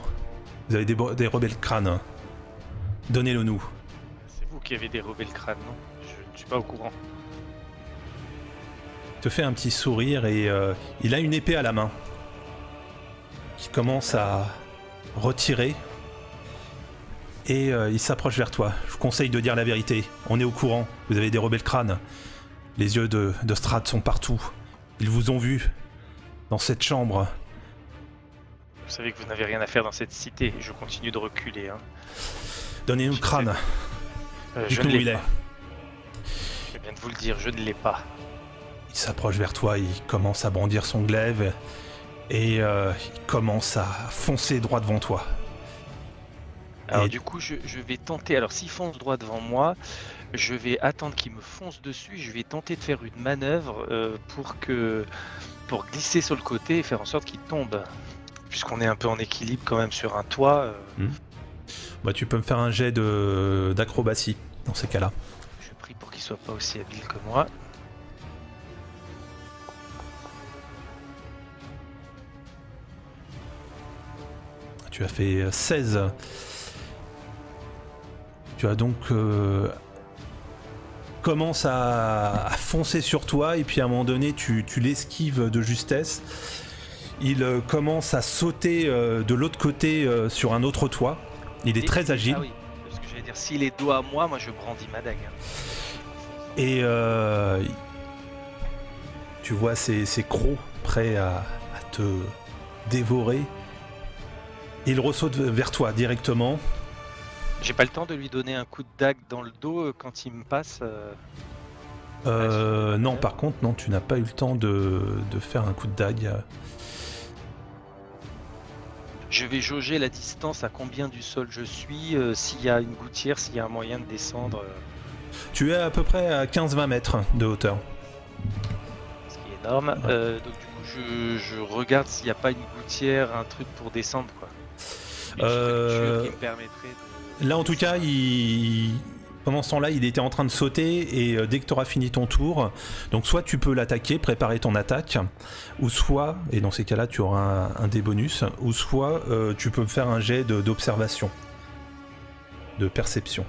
Vous avez des rebelles crânes. Donnez-le nous.
C'est vous qui avez dérobé le crâne, non? Je ne suis pas au courant.
Il te fait un petit sourire et il a une épée à la main. Qui commence à retirer. Et il s'approche vers toi. Je vous conseille de dire la vérité. On est au courant. Vous avez dérobé le crâne. Les yeux de Strahd sont partout. Ils vous ont vu. Dans cette chambre.
Vous savez que vous n'avez rien à faire dans cette cité. Je continue de reculer.
Donnez-nous le crâne.
Dites-nous où il est. Je viens de vous le dire, je ne l'ai pas.
Il s'approche vers toi, il commence à brandir son glaive et il commence à foncer droit devant toi.
Alors du coup, je vais tenter. Alors s'il fonce droit devant moi, je vais attendre qu'il me fonce dessus. Je vais tenter de faire une manœuvre pour glisser sur le côté et faire en sorte qu'il tombe. Puisqu'on est un peu en équilibre quand même sur un toit.
Bah, tu peux me faire un jet d'acrobatie dans ces cas-là.
Je prie pour qu'il soit pas aussi habile que moi.
Tu as fait 16. Tu as donc commence à foncer sur toi et puis à un moment donné tu l'esquives de justesse. Il commence à sauter de l'autre côté sur un autre toit. Il est très agile.
Ah oui, parce que j'allais dire, s'il est dos à moi je brandis ma dague.
Et tu vois ces crocs prêts à te dévorer. Il ressaute vers toi directement.
J'ai pas le temps de lui donner un coup de dague dans le dos quand il me passe.
Non, par contre, non, tu n'as pas eu le temps de faire un coup de dague.
Je vais jauger la distance à combien du sol je suis, s'il y a une gouttière, s'il y a un moyen de descendre.
Tu es à peu près à 15-20 mètres de hauteur.
Ce qui est énorme. Ouais. Donc du coup, je regarde s'il n'y a pas une gouttière, un truc pour descendre, quoi. Une structure qui me permettrait de...
Là, en tout cas, pendant ce temps-là, il était en train de sauter et dès que tu auras fini ton tour, donc soit tu peux l'attaquer, préparer ton attaque, ou soit, et dans ces cas-là, tu auras un dé bonus, ou soit tu peux faire un jet d'observation, de perception.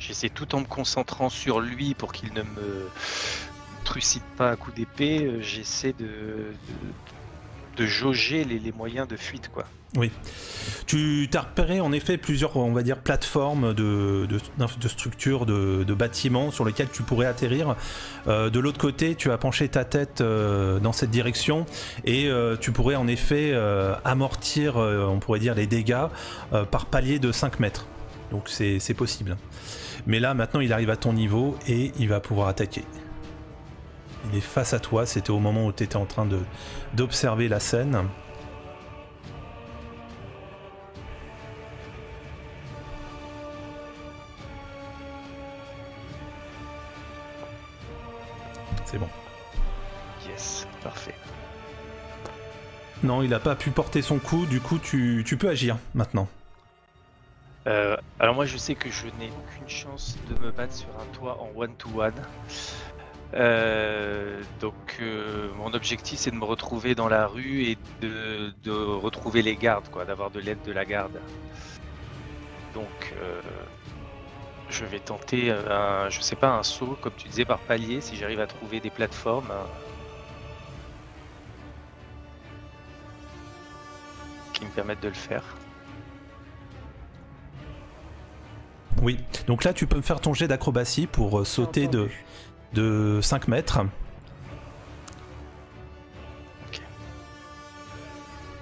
J'essaie tout en me concentrant sur lui pour qu'il ne me trucide pas à coups d'épée. J'essaie de jauger les moyens de fuite, quoi.
Oui. Tu t'as repéré en effet plusieurs, on va dire, plateformes de structures, de bâtiments sur lesquels tu pourrais atterrir. De l'autre côté, tu as penché ta tête dans cette direction et tu pourrais en effet amortir, on pourrait dire, les dégâts par palier de 5 mètres. Donc c'est possible. Mais là, maintenant, il arrive à ton niveau et il va pouvoir attaquer. Il est face à toi, c'était au moment où tu étais en train d'observer la scène. C'est bon.
Yes, parfait.
Non, il n'a pas pu porter son coup, du coup tu peux agir maintenant.
Alors moi je sais que je n'ai aucune chance de me battre sur un toit en one-to-one. Donc mon objectif c'est de me retrouver dans la rue et de retrouver les gardes, quoi, d'avoir de l'aide de la garde. Donc je vais tenter je sais pas, un saut comme tu disais par palier si j'arrive à trouver des plateformes qui me permettent de le faire.
Oui, donc là tu peux me faire ton jet d'acrobatie pour sauter de 5 mètres.
Ok.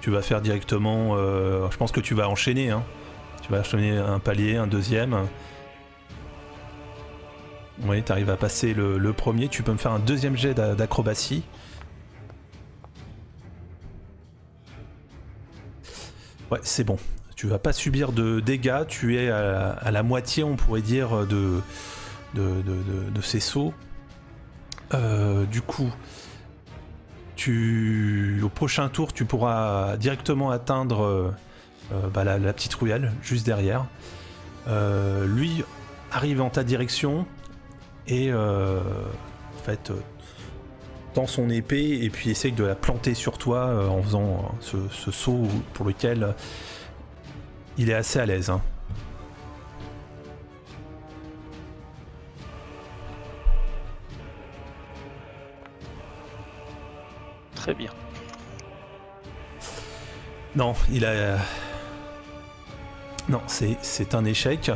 Tu vas faire directement, je pense que tu vas enchaîner, hein. Tu vas enchaîner un palier, un deuxième. Oui, tu arrives à passer le premier, tu peux me faire un deuxième jet d'acrobatie. Ouais, c'est bon. Tu vas pas subir de dégâts, tu es à la moitié, on pourrait dire, de ces sauts. Du coup, au prochain tour, tu pourras directement atteindre la petite ruelle, juste derrière. Lui arrive en ta direction et en fait tend son épée et puis essaye de la planter sur toi en faisant ce saut pour lequel il est assez à l'aise. Hein.
Très bien.
Non, il a... Non, c'est un échec.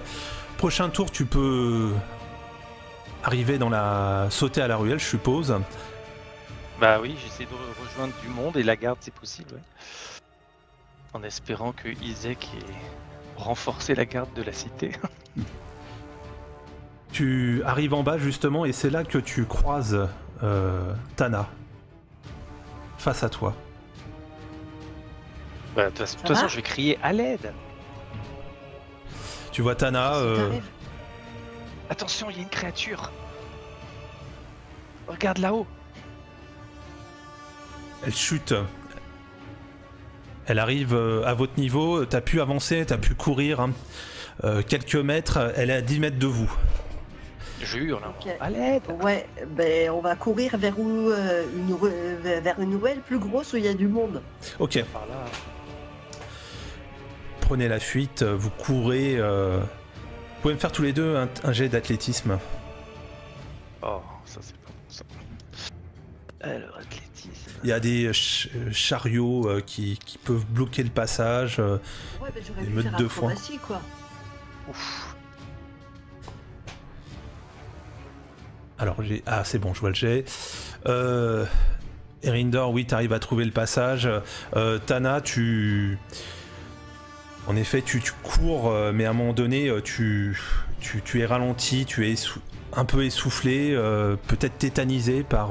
Prochain tour, tu peux arriver sauter à la ruelle, je suppose.
Bah oui, j'essaie de rejoindre du monde et la garde c'est possible. Ouais. En espérant que Isaac ait renforcé la garde de la cité.
Tu arrives en bas justement et c'est là que tu croises Tana. Face à toi.
Bah, de toute façon, je vais crier à l'aide.
Tu vois Tana.
Attention, il y a une créature. Regarde là-haut.
Elle chute. Elle arrive à votre niveau. T'as pu avancer, t'as pu courir quelques mètres. Elle est à 10 mètres de vous.
Je hurle.
Okay.
À l'aide.
Ouais, ben on va courir vers vers une ruelle plus grosse où il y a du monde.
Ok.
Par là.
Prenez la fuite, vous courez. Vous pouvez me faire tous les deux un jet d'athlétisme.
Oh, ça c'est pas bon ça. Alors, athlétisme.
Il y a des chariots qui peuvent bloquer le passage.
Ouais, ben j'aurais pu faire acrobatie, quoi.
Ouf.
Alors j'ai... Ah c'est bon, je vois le jet. Erinder, oui, tu arrives à trouver le passage. Tana, en effet, tu cours, mais à un moment donné, tu es ralenti, tu es un peu essoufflé, peut-être tétanisé par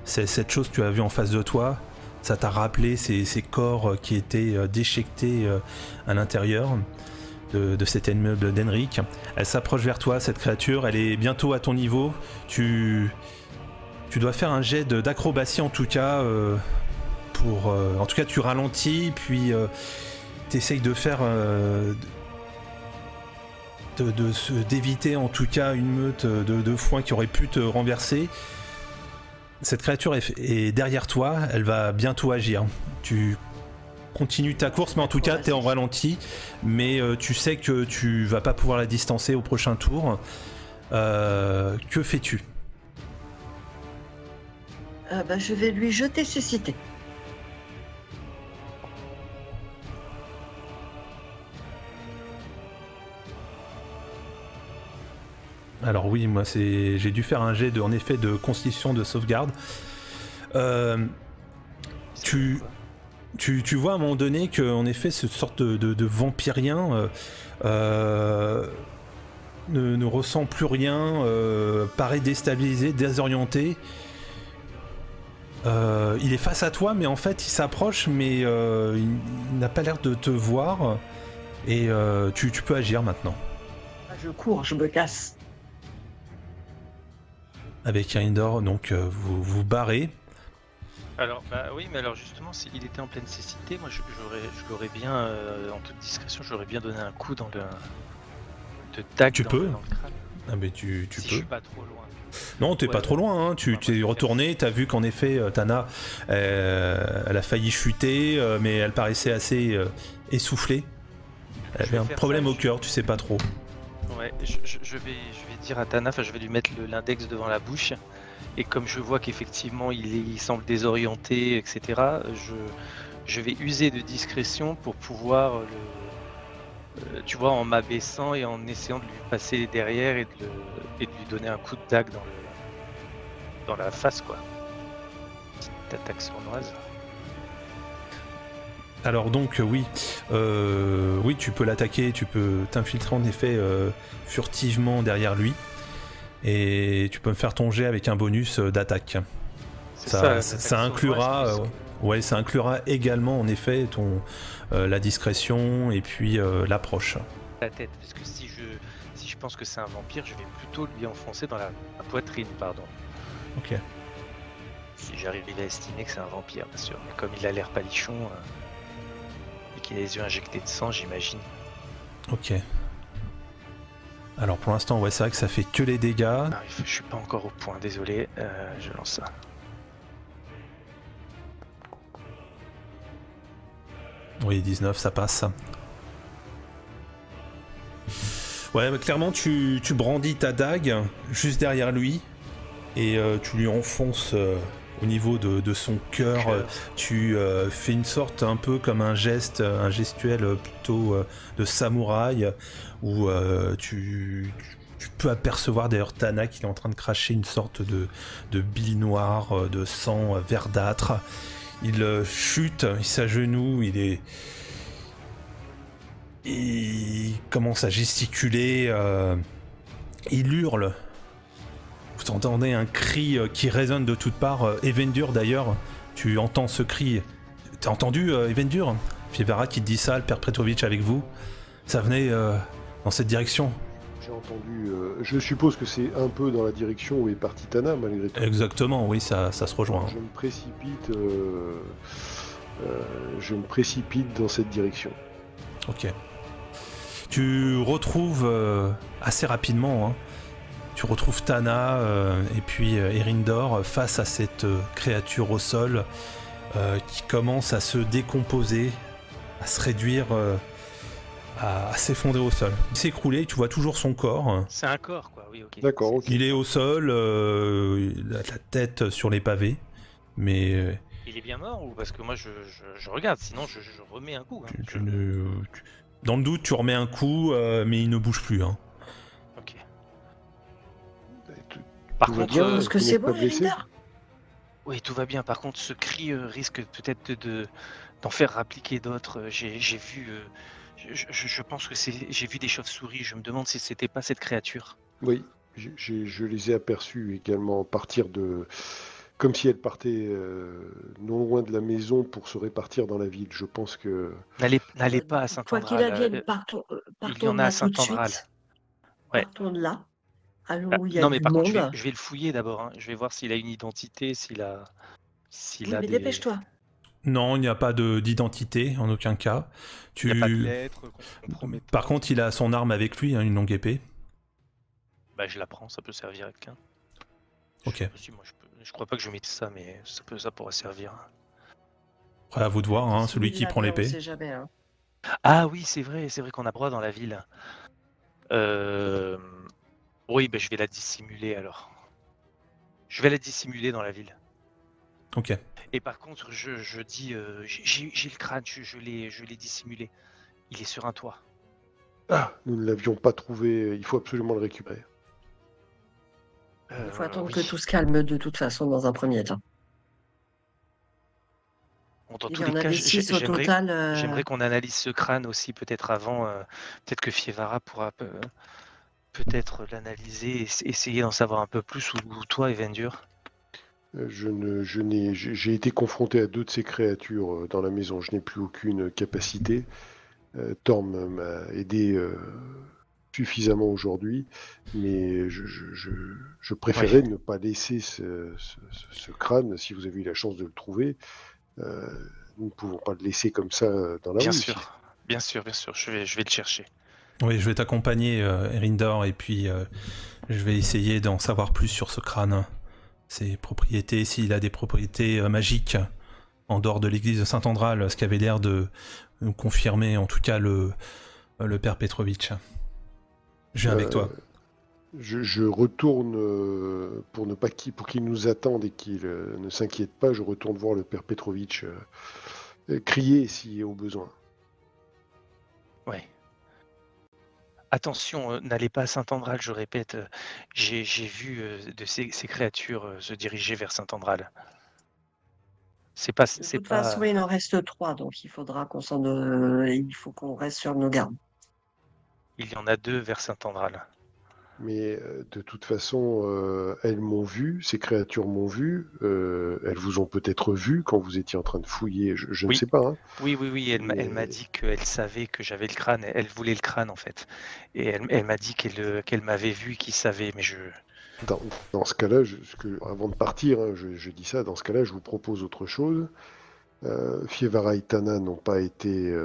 cette chose que tu as vue en face de toi. Ça t'a rappelé ces corps qui étaient déchiquetés à l'intérieur de cet immeuble d'Henrik. Elle s'approche vers toi, cette créature, elle est bientôt à ton niveau. Tu dois faire un jet d'acrobatie en tout cas, en tout cas tu ralentis, puis t'essayes de faire d'éviter en tout cas une meute de foin qui aurait pu te renverser. Cette créature est derrière toi, elle va bientôt agir. Tu continue ta course, mais en tout cas, tu es en ralenti. Mais tu sais que tu vas pas pouvoir la distancer au prochain tour. Que fais-tu?
Bah, je vais lui jeter cécité.
Alors oui, moi j'ai dû faire un jet en effet de constitution de sauvegarde. Tu vois à un moment donné que en effet cette sorte de vampirien ne ressent plus rien, paraît déstabilisé, désorienté. Il est face à toi, mais en fait il s'approche, mais il n'a pas l'air de te voir. Et tu peux agir maintenant.
Je cours, je me casse.
Avec Irindor, donc vous vous barrez.
Alors, bah oui, mais alors justement, s'il était en pleine cécité, moi je l'aurais bien, en toute discrétion, je l'aurais bien donné un coup dans le. De dague
Tu
dans
peux.
dans le crâne.
Ah mais tu
Si
peux.
je suis pas trop loin.
Non, t'es pas trop loin, hein. Tu t'es retourné, t'as vu qu'en effet, Tana, elle a failli chuter, mais elle paraissait assez essoufflée. Elle avait un problème au cœur, tu sais pas trop.
Ouais, je vais dire à Tana, enfin je vais lui mettre l'index devant la bouche, et comme je vois qu'effectivement il semble désorienté, etc., je vais user de discrétion pour pouvoir, tu vois, en m'abaissant et en essayant de lui passer derrière et de lui donner un coup de dague dans la face, quoi. Petite attaque sournoise.
Alors donc oui, oui tu peux l'attaquer, tu peux t'infiltrer en effet furtivement derrière lui et tu peux me faire ton jet avec un bonus d'attaque. Ça inclura, ouais, ça inclura également en effet la discrétion et puis l'approche.
La tête, parce que si je pense que c'est un vampire, je vais plutôt lui enfoncer dans la poitrine, pardon.
Ok.
Si j'arrive à estimer que c'est un vampire, bien sûr. Mais comme il a l'air palichon et qu'il a les yeux injectés de sang, j'imagine.
Ok. Alors pour l'instant, ouais, c'est vrai que ça fait que les dégâts.
Ah, je suis pas encore au point, désolé. Je lance ça.
Oui, 19, ça passe. Ouais, bah, clairement, tu brandis ta dague juste derrière lui et tu lui enfonces au niveau de son cœur. Tu fais une sorte un peu comme un gestuel plutôt de samouraï où tu peux apercevoir d'ailleurs Tana qui est en train de cracher une sorte de bile noire, de sang verdâtre. Il chute, il s'agenouille, il commence à gesticuler, il hurle. Vous entendez un cri qui résonne de toutes parts. Evendur d'ailleurs, tu entends ce cri. T'as entendu Evendur? Fievara qui te dit ça, le père Petrovic avec vous. Ça venait dans cette direction.
J'ai entendu. Je suppose que c'est un peu dans la direction où est partie Tana malgré tout.
Exactement, oui, ça se rejoint.
Je me précipite dans cette direction.
Ok. Tu retrouves assez rapidement, hein, tu retrouves Tana et puis Irindor face à cette créature au sol qui commence à se décomposer, à se réduire, à s'effondrer au sol. Il s'est écroulé, tu vois toujours son corps.
C'est un corps, quoi, oui, ok.
D'accord, ok.
Il est au sol, la tête sur les pavés, mais...
Il est bien mort ou parce que moi je regarde, sinon je remets un coup. Hein.
Dans le doute, tu remets un coup, mais il ne bouge plus. Hein.
Ok.
Par contre,
est-ce que c'est bon, Irindor?
Oui, tout va bien. Par contre, ce cri risque peut-être d'en faire rappliquer d'autres. J'ai vu, je pense que j'ai vu des chauves-souris. Je me demande si c'était pas cette créature.
Oui, je les ai aperçus également partir de... Comme si elles partaient non loin de la maison pour se répartir dans la ville. Je pense que...
N'allez pas à Saint-Andral.
Quoi qu'il advienne, partons
il y en
de
a
là
à
tout de
Saint-Andral.
suite.
Ouais.
Partons de là. Allons où il y a
non, mais
du
par contre,
monde.
je vais le fouiller d'abord. Hein. Je vais voir s'il a une identité, s'il a
Mais
des...
dépêche-toi.
Non, il n'y a pas d'identité, en aucun cas.
Il n'y a pas de lettre compromettantes.
Par contre, il a son arme avec lui, hein, une longue épée.
Bah, je la prends, ça peut servir à quelqu'un.
Ok.
Je crois pas que je mette ça, mais ça pourra servir.
Après, à vous de voir, hein, celui qui prend
On
l'épée.
sait jamais. Hein.
Ah oui, c'est vrai qu'on a droit dans la ville. Oui, je vais la dissimuler alors. Je vais la dissimuler dans la ville.
Ok.
Et par contre, je dis, j'ai le crâne, je l'ai dissimulé. Il est sur un toit.
Ah, nous ne l'avions pas trouvé, il faut absolument le récupérer.
Il faut attendre
oui.
que tout se calme de toute façon dans un premier temps.
Bon, dans
Il
tous
y
les
en
cas,
avait 6 au total.
j'aimerais qu'on analyse ce crâne aussi, peut-être avant. Peut-être que Fievara pourra peut-être l'analyser, essayer d'en savoir un peu plus, ou toi, Evendur.
J'ai été confronté à 2 de ces créatures dans la maison. Je n'ai plus aucune capacité. Torm m'a aidé suffisamment aujourd'hui, mais je préférais ne pas laisser ce crâne. Si vous avez eu la chance de le trouver, nous ne pouvons pas le laisser comme ça dans la
Bien
rue.
sûr, bien sûr, je vais le chercher.
Oui, je vais t'accompagner, Erindor, et puis je vais essayer d'en savoir plus sur ce crâne. Ses propriétés, s'il a des propriétés magiques en dehors de l'église de Saint-Andral, ce qui avait l'air de nous confirmer en tout cas le père Petrovitch. Je viens avec toi.
Je retourne pour qu'il nous attende et qu'il ne s'inquiète pas. Je retourne voir le père Petrovitch crier s'il y a au besoin.
Ouais. Attention, n'allez pas à Saint-Andral, je répète. J'ai vu de ces créatures se diriger vers Saint-Andral.
De toute façon, il en reste 3, donc il faudra il faut qu'on reste sur nos gardes.
Il y en a 2 vers Saint-Andral.
Mais de toute façon, elles m'ont vu, ces créatures m'ont vu. Elles vous ont peut-être vu quand vous étiez en train de fouiller. Je ne sais pas. Hein.
Oui. Elle m'a dit qu'elle savait que j'avais le crâne. Elle voulait le crâne en fait. Et elle m'a dit qu'elle m'avait vu, qu'il savait. Mais je.
Dans ce cas-là, avant de partir, hein, je dis ça. Dans ce cas-là, je vous propose autre chose. Fievara et Tana n'ont pas été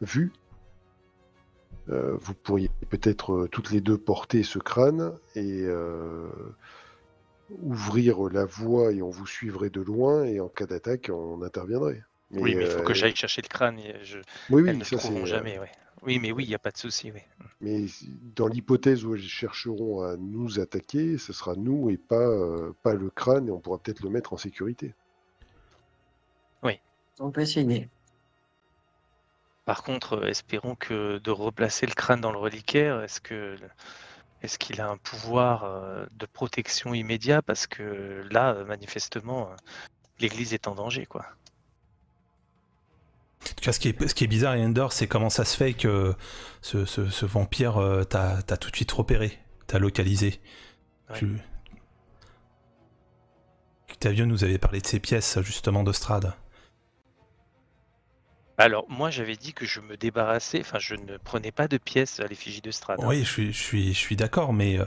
vus. Vous pourriez peut-être toutes les deux porter ce crâne et ouvrir la voie et on vous suivrait de loin et en cas d'attaque on interviendrait.
Mais il faut que j'aille chercher le crâne.
Elles
ne le trouveront jamais. Ouais. Oui, mais il n'y a pas de souci. Oui.
Mais dans l'hypothèse où elles chercheront à nous attaquer, ce sera nous et pas le crâne et on pourra peut-être le mettre en sécurité.
Oui.
On peut essayer.
Par contre, espérons que de replacer le crâne dans le reliquaire, est-ce qu'il a un pouvoir de protection immédiat? Parce que là, manifestement, l'église est en danger, quoi.
En tout cas, ce qui est bizarre, Endor, c'est comment ça se fait que ce vampire t'a tout de suite repéré, t'a localisé.
Ouais.
Octavio nous avait parlé de ces pièces, justement, de Strahd.
Alors, moi, j'avais dit que je me débarrassais, je ne prenais pas de pièces à l'effigie de Strahd.
Oui, je suis d'accord, mais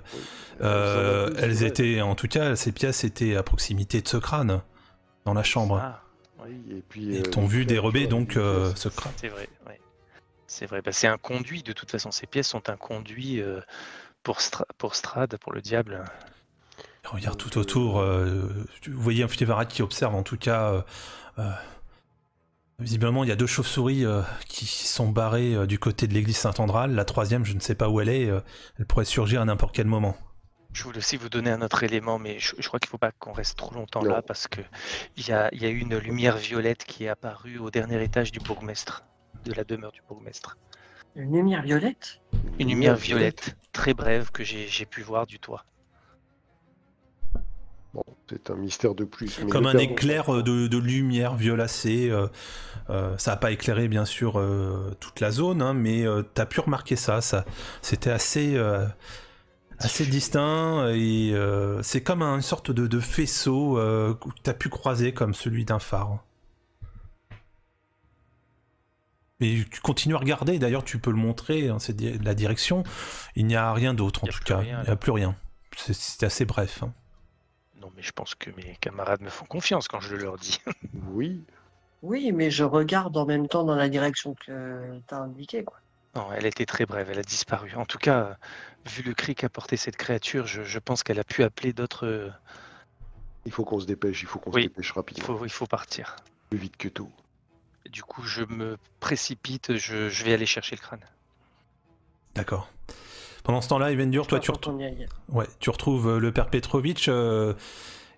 elles étaient, en tout cas, ces pièces étaient à proximité de ce crâne, dans la chambre.
Ah, oui.
Et puis
ils t'ont vu dérober donc ce crâne.
C'est vrai, ouais. C'est vrai. C'est un conduit, de toute façon. Ces pièces sont un conduit pour Strahd, pour le diable.
Regarde tout autour. Vous voyez un Fievara qui observe, en tout cas. Visiblement, il y a 2 chauves-souris qui sont barrées du côté de l'église Saint-Andral. La 3e, je ne sais pas où elle est. Elle pourrait surgir à n'importe quel moment.
Je voulais aussi vous donner un autre élément, mais je crois qu'il ne faut pas qu'on reste trop longtemps là, parce qu'il y a eu une lumière violette qui est apparue au dernier étage du bourgmestre, de la demeure du bourgmestre.
Une lumière violette?
Une lumière violette, très brève, que j'ai pu voir du toit.
Bon, c'est un mystère de plus. Mais
comme un éclair de lumière violacée. Ça n'a pas éclairé, bien sûr, toute la zone, hein, mais tu as pu remarquer ça. C'était assez distinct, et c'est comme une sorte de faisceau que tu as pu croiser, comme celui d'un phare. Mais tu continues à regarder, d'ailleurs tu peux le montrer, hein, c'est la direction. Il n'y a rien d'autre, en tout cas. Il n'y a plus rien. C'est assez bref. Hein.
Non, mais je pense que mes camarades me font confiance quand je leur dis.
Oui.
Oui, mais je regarde en même temps dans la direction que tu as indiquée, quoi.
Non, elle était très brève, elle a disparu. En tout cas, vu le cri qu'a porté cette créature, je pense qu'elle a pu appeler d'autres...
Il faut qu'on se dépêche, se dépêche rapidement.
Il faut partir.
Plus vite que tout.
Du coup, je me précipite, je vais aller chercher le crâne.
D'accord. Pendant ce temps-là, Evendur, toi, tu retrouves le père Petrovitch.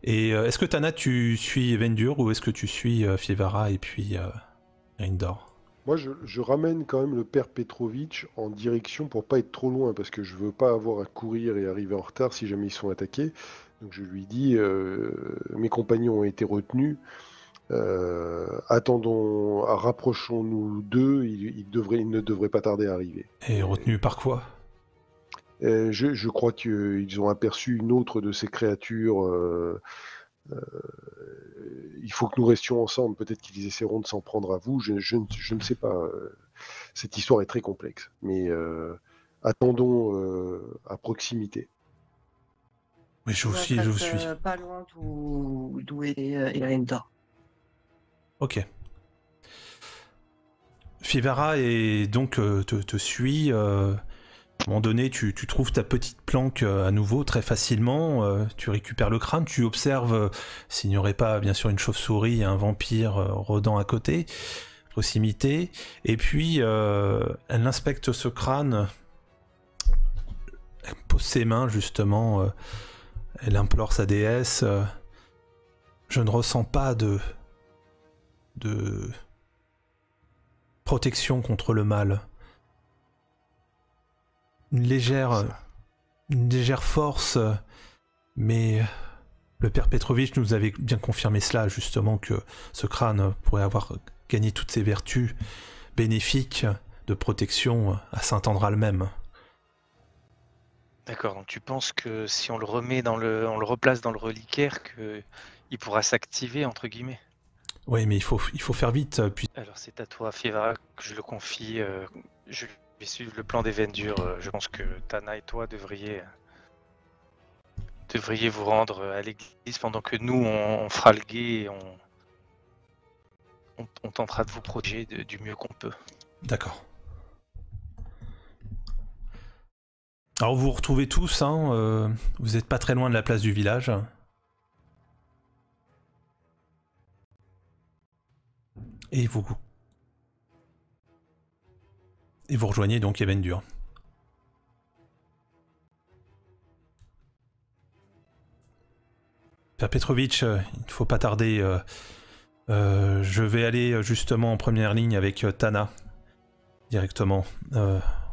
Est-ce que Tana, tu suis Evendur ou est-ce que tu suis Fievara et puis Rindor?
Moi, je ramène quand même le père Petrovitch en direction pour pas être trop loin, parce que je veux pas avoir à courir et arriver en retard si jamais ils sont attaqués. Donc je lui dis, mes compagnons ont été retenus, attendons, rapprochons-nous d'eux, ils ne devraient pas tarder à arriver.
Et retenu par quoi?
Je crois qu'ils ont aperçu une autre de ces créatures. Il faut que nous restions ensemble. Peut-être qu'ils essaieront de s'en prendre à vous. Je ne sais pas. Cette histoire est très complexe. Mais attendons à proximité.
Oui, je vous suis.
Pas loin d'où est Erendor.
Ok. Fievara et donc te suit. À un moment donné, tu trouves ta petite planque à nouveau très facilement. Tu récupères le crâne, tu observes s'il n'y aurait pas bien sûr une chauve-souris et un vampire rôdant à côté, proximité. Et puis elle inspecte ce crâne, elle pose ses mains justement, elle implore sa déesse. Je ne ressens pas de protection contre le mal. Une légère force, mais le père Petrovitch nous avait bien confirmé cela, justement, que ce crâne pourrait avoir gagné toutes ses vertus bénéfiques de protection à Saint-Andral même.
D'accord, donc tu penses que si on le replace dans le reliquaire, qu'il pourra s'activer, entre guillemets?
Oui, mais il faut faire vite. Puis...
Alors c'est à toi, Fievara, que je le confie. Je vais suivre le plan d'Evendur. Je pense que Tana et toi devriez vous rendre à l'église pendant que nous, on fera le guet et on tentera de vous protéger du mieux qu'on peut.
D'accord. Alors vous vous retrouvez tous, hein, vous n'êtes pas très loin de la place du village. Et vous rejoignez donc Evendur. Père Petrovitch, il ne faut pas tarder. Je vais aller justement en première ligne avec Tana, directement,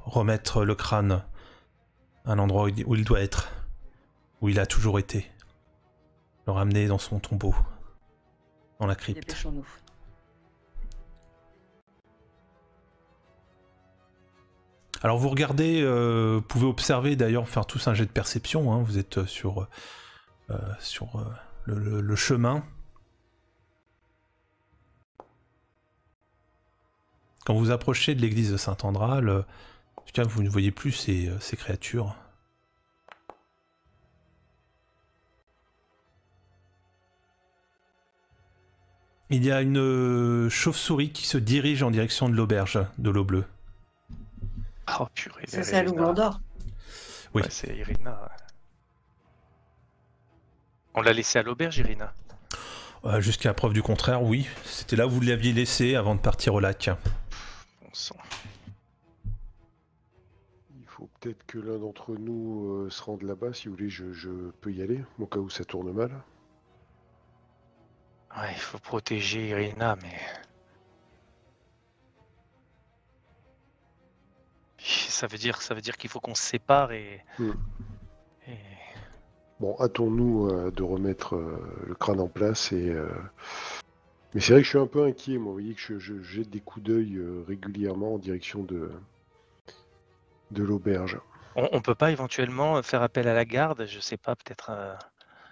remettre le crâne à l'endroit où il doit être, où il a toujours été. Le ramener dans son tombeau, dans la crypte.
Dépêchons-nous.
Alors vous regardez, vous pouvez observer d'ailleurs, faire tous un jet de perception, hein, vous êtes sur le chemin. Quand vous approchez de l'église de Saint-Andral, en tout cas vous ne voyez plus ces créatures. Il y a une chauve-souris qui se dirige en direction de l'auberge de l'eau bleue.
Oh purée.
Ça, c'est à Louglandor.
Oui.
Ouais, c'est Irina. On l'a laissé à l'auberge, Irina?
Jusqu'à preuve du contraire, oui. C'était là où vous l'aviez laissé avant de partir au lac.
Bon sang.
Il faut peut-être que l'un d'entre nous se rende là-bas. Si vous voulez, je peux y aller, au cas où ça tourne mal.
Ouais, il faut protéger Irina, mais... Ça veut dire qu'il faut qu'on se sépare et...
Bon, hâtons-nous de remettre le crâne en place et... Mais c'est vrai que je suis un peu inquiet, moi. Vous voyez que je jette des coups d'œil régulièrement en direction de l'auberge.
On peut pas éventuellement faire appel à la garde? Je sais pas, peut-être...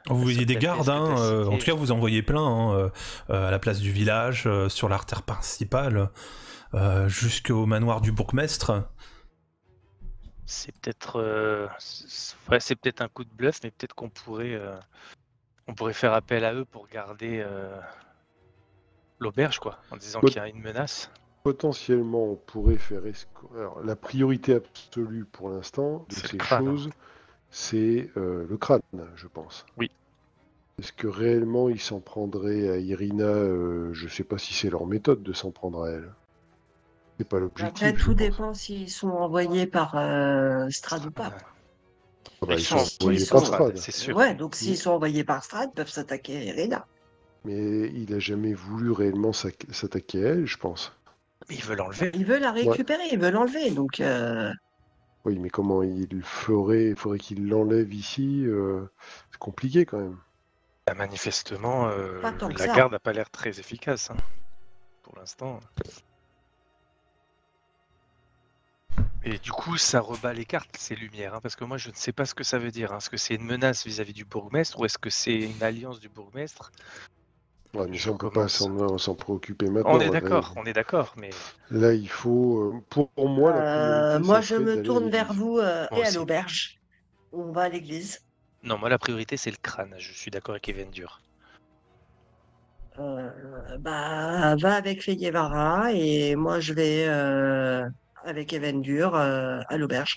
Vous voyez des gardes, hein, en tout cas vous en voyez plein, hein, à la place du village, sur l'artère principale, jusqu'au manoir du bourgmestre.
C'est peut-être c'est peut-être un coup de bluff, mais peut-être qu'on pourrait faire appel à eux pour garder l'auberge, quoi, en disant qu'il y a une menace.
Potentiellement, on pourrait faire... Alors, la priorité absolue pour l'instant de ces choses, c'est le crâne, je pense.
Oui.
Est-ce que réellement ils s'en prendraient à Irina? Je sais pas si c'est leur méthode de s'en prendre à elle. C'est pas
Après,
l'objectif, je
tout
pense.
dépend s'ils sont envoyés par Strad ou pas.
Ah bah,
Ils
ils
sont
sont envoyés
S'ils
par
sont-
Strad.
c'est sûr.
Ouais, donc s'ils sont envoyés par Strad, ils peuvent s'attaquer à Irina.
Mais il a jamais voulu réellement s'attaquer à elle, je pense.
Ils veulent enlever.
Ils veulent la
Ouais.
récupérer, ils veulent l'enlever. Donc,
Oui, mais comment il le ferait? Il faudrait qu'il l'enlève ici. C'est compliqué quand même.
Bah, manifestement,
Pas tant que
la
ça.
garde n'a pas l'air très efficace, hein, pour l'instant. Et du coup, ça rebat les cartes, ces lumières, hein, parce que moi, je ne sais pas ce que ça veut dire. Est-ce que c'est une menace vis-à-vis du bourgmestre ou est-ce que c'est une alliance du bourgmestre?
Ouais, mais
Je
ça, on peut pas
commence.
s'en préoccuper maintenant.
On est d'accord, mais
Là, il faut. Pour moi, la priorité,
moi,
ça
je
serait
me
d'aller à
tourne vers
l'église.
vous et à
aussi.
l'auberge. On va à l'église.
Non, moi, la priorité, c'est le crâne. Je suis d'accord avec Evendur.
Va avec Feyevara et moi, je vais avec Evendur à l'auberge.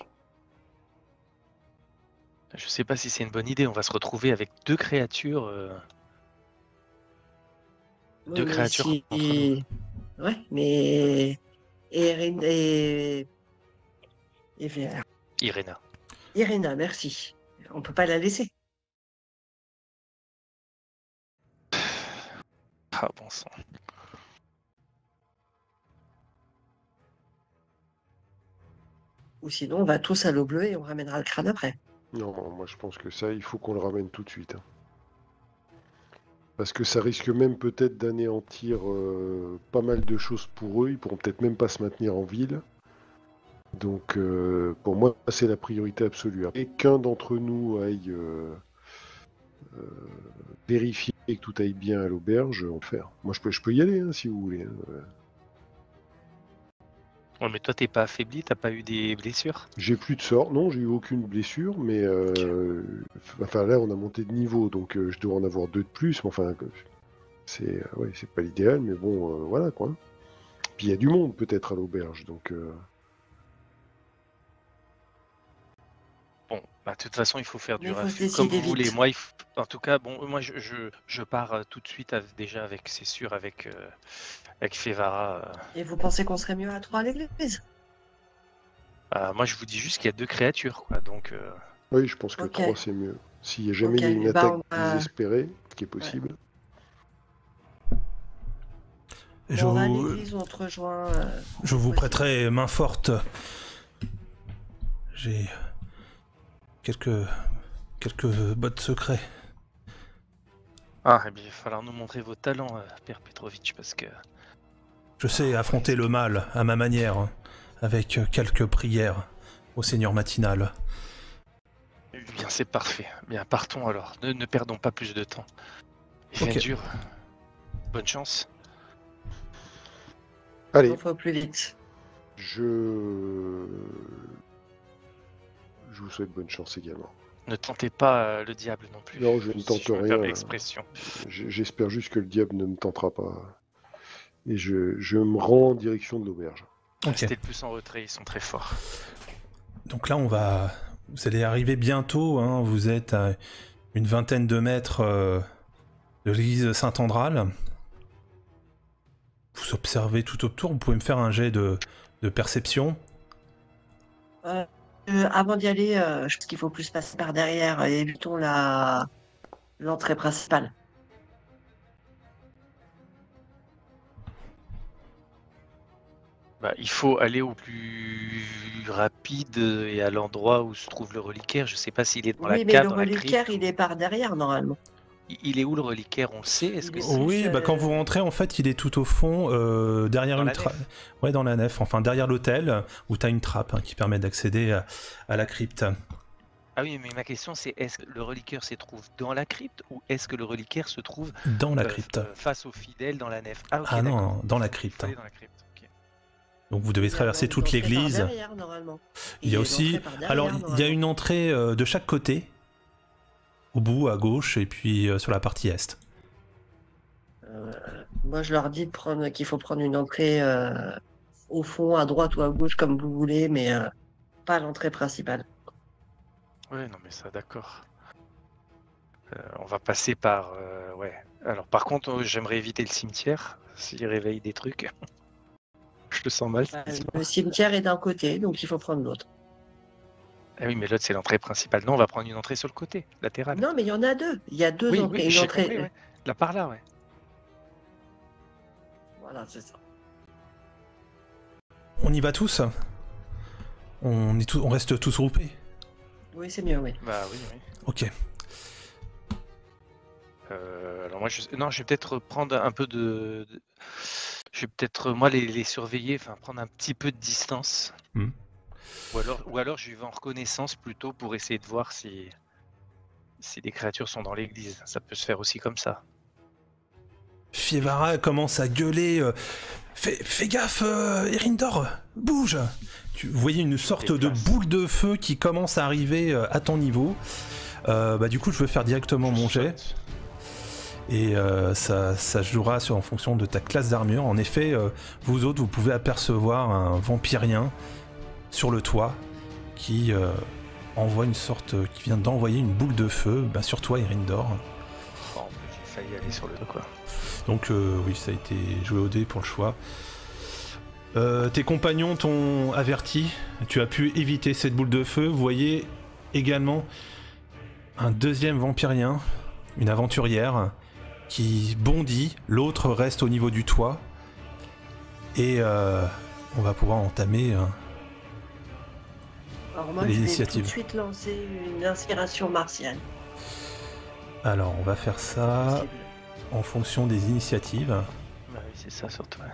Je sais pas si c'est une bonne idée. On va se retrouver avec deux créatures.
Oui,
Deux
mais
créatures
si...
contre nous.
Ouais, mais... Et
Irena.
Irina, merci. On peut pas la laisser.
Ah, bon sang.
Ou sinon, on va tous à l'eau bleue et on ramènera le crâne après.
Non, moi, je pense que ça, il faut qu'on le ramène tout de suite. Hein. Parce que ça risque même peut-être d'anéantir pas mal de choses pour eux. Ils pourront peut-être même pas se maintenir en ville. Donc, pour moi, c'est la priorité absolue. Et qu'un d'entre nous aille vérifier que tout aille bien à l'auberge, on va le faire. Moi, je peux y aller, hein, si vous voulez. Hein.
Ouais, mais toi, t'es pas affaibli, t'as pas eu des blessures?
J'ai plus de sort, non, j'ai eu aucune blessure, mais enfin là, on a monté de niveau, donc je dois en avoir 2 de plus. Mais enfin, c'est ouais, c'est pas l'idéal, mais bon, voilà quoi. Puis il y a du monde peut-être à l'auberge, donc.
Bon, bah, de toute façon, il faut faire
Mais
du
il faut se
raffut comme
décider
vous voulez.
vite.
Moi, en tout cas, bon, moi, je pars tout de suite déjà avec, c'est sûr, avec Fevara.
Et vous pensez qu'on serait mieux à 3 à l'église?
Moi, je vous dis juste qu'il y a deux créatures, quoi. Donc,
Oui, je pense que
Ok.
3 c'est mieux. S'il y a jamais
Ok,
une
bah,
attaque
on va-
désespérée, qui est possible.
Je
on va à
vous,
l'église, on te rejoint.
je vous
Ouais.
prêterai main forte. J'ai quelques bottes secrets.
ah, eh bien, il va falloir nous montrer vos talents, Père Petrovitch, parce que
Je sais affronter le mal à ma manière, avec quelques prières au Seigneur matinal.
eh bien, c'est parfait. Bien, partons alors. Ne perdons pas plus de temps.
Ok.
Evendur, bonne chance.
Allez,
On fait au plus vite.
je vous souhaite bonne chance également.
Ne tentez pas le diable non plus.
Non, je ne
si
tente
je me
rien.
permets l'expression.
J'espère juste que le diable ne me tentera pas. Et je me rends en direction de l'auberge.
Ok.
Restez le plus en retrait, ils sont très forts.
Donc là, vous allez arriver bientôt. Hein, vous êtes à une vingtaine de mètres de l'église Saint-Andral. Vous observez tout autour. Vous pouvez me faire un jet de perception.
Avant d'y aller, je pense qu'il faut plus passer par derrière. Évitons l'entrée principale.
Bah, il faut aller au plus rapide et à l'endroit où se trouve le reliquaire. Je sais pas s'il est dans la
Oui, mais
cave,
le
dans la
reliquaire,
crypte.
il est par derrière, normalement.
Il est où le reliquaire? On le sait? Est-ce
Il
que
est
c'est
Oui,
plus,
bah, quand vous rentrez, en fait, il est tout au fond, derrière
Dans
une
la
trappe.
nef?
Ouais, dans la nef. Enfin, derrière l'hôtel, où tu as une trappe qui permet d'accéder à la crypte.
Ah oui, mais ma question c'est est-ce que le reliquaire se trouve dans la crypte ou est-ce que le reliquaire se trouve
Dans la crypte.
face aux fidèles dans la nef? Ah ok,
Ah
d'accord.
non, dans la
Il faut
crypte.
aller dans la crypte. Ok.
Donc vous devez
Il y a
traverser
donc
toute
une entrée par
l'église.
derrière, normalement.
Il y a
une
aussi.
entrée par derrière,
Alors, il y a
normalement.
une entrée de chaque côté, au bout, à gauche, et puis sur la partie est.
Moi, je leur dis qu'il faut prendre une entrée au fond, à droite ou à gauche, comme vous voulez, mais pas à l'entrée principale.
Ouais, non mais ça d'accord. On va passer par... ouais. Alors par contre, j'aimerais éviter le cimetière, s'il réveille des trucs. Je le sens mal.
Bah, le cimetière est d'un côté, donc il faut prendre l'autre.
Ah oui, mais l'autre, c'est l'entrée principale. Non, on va prendre une entrée sur le côté, latérale.
Non, mais il y en a deux. Il y a deux
Oui,
entrées.
oui,
Une
j'ai
entrée.
compris, ouais. Là, par là, ouais.
Voilà, c'est ça.
On y va tous. On reste tous groupés.
Oui, c'est mieux, oui.
Bah oui, oui.
Ok.
Alors moi, non, je vais peut-être prendre un peu je vais peut-être, moi, les surveiller, enfin, prendre un petit peu de distance.
Hmm.
Ou alors je vais en reconnaissance plutôt pour essayer de voir si des créatures sont dans l'église. Ça peut se faire aussi comme ça.
Fievara commence à gueuler. Fais gaffe, Erindor, bouge. Vous voyez une sorte de boule de feu qui commence à arriver à ton niveau. Bah du coup, je veux faire directement mon jet. Et ça se jouera en fonction de ta classe d'armure. En effet, vous autres, vous pouvez apercevoir un vampirien sur le toit qui qui vient d'envoyer une boule de feu sur toi, Erindor.
Oh, j'ai failli aller sur le dos, quoi.
Donc oui, ça a été joué au dé pour le choix. Tes compagnons t'ont averti, tu as pu éviter cette boule de feu. Vous voyez également un deuxième vampirien, une aventurière, qui bondit, l'autre reste au niveau du toit. Et on va pouvoir entamer
Alors moi, je vais tout
l'initiative.
de suite lancer une inspiration martiale.
Alors, on va faire ça
Possible.
en fonction des initiatives.
Bah oui, c'est ça surtout. Ouais.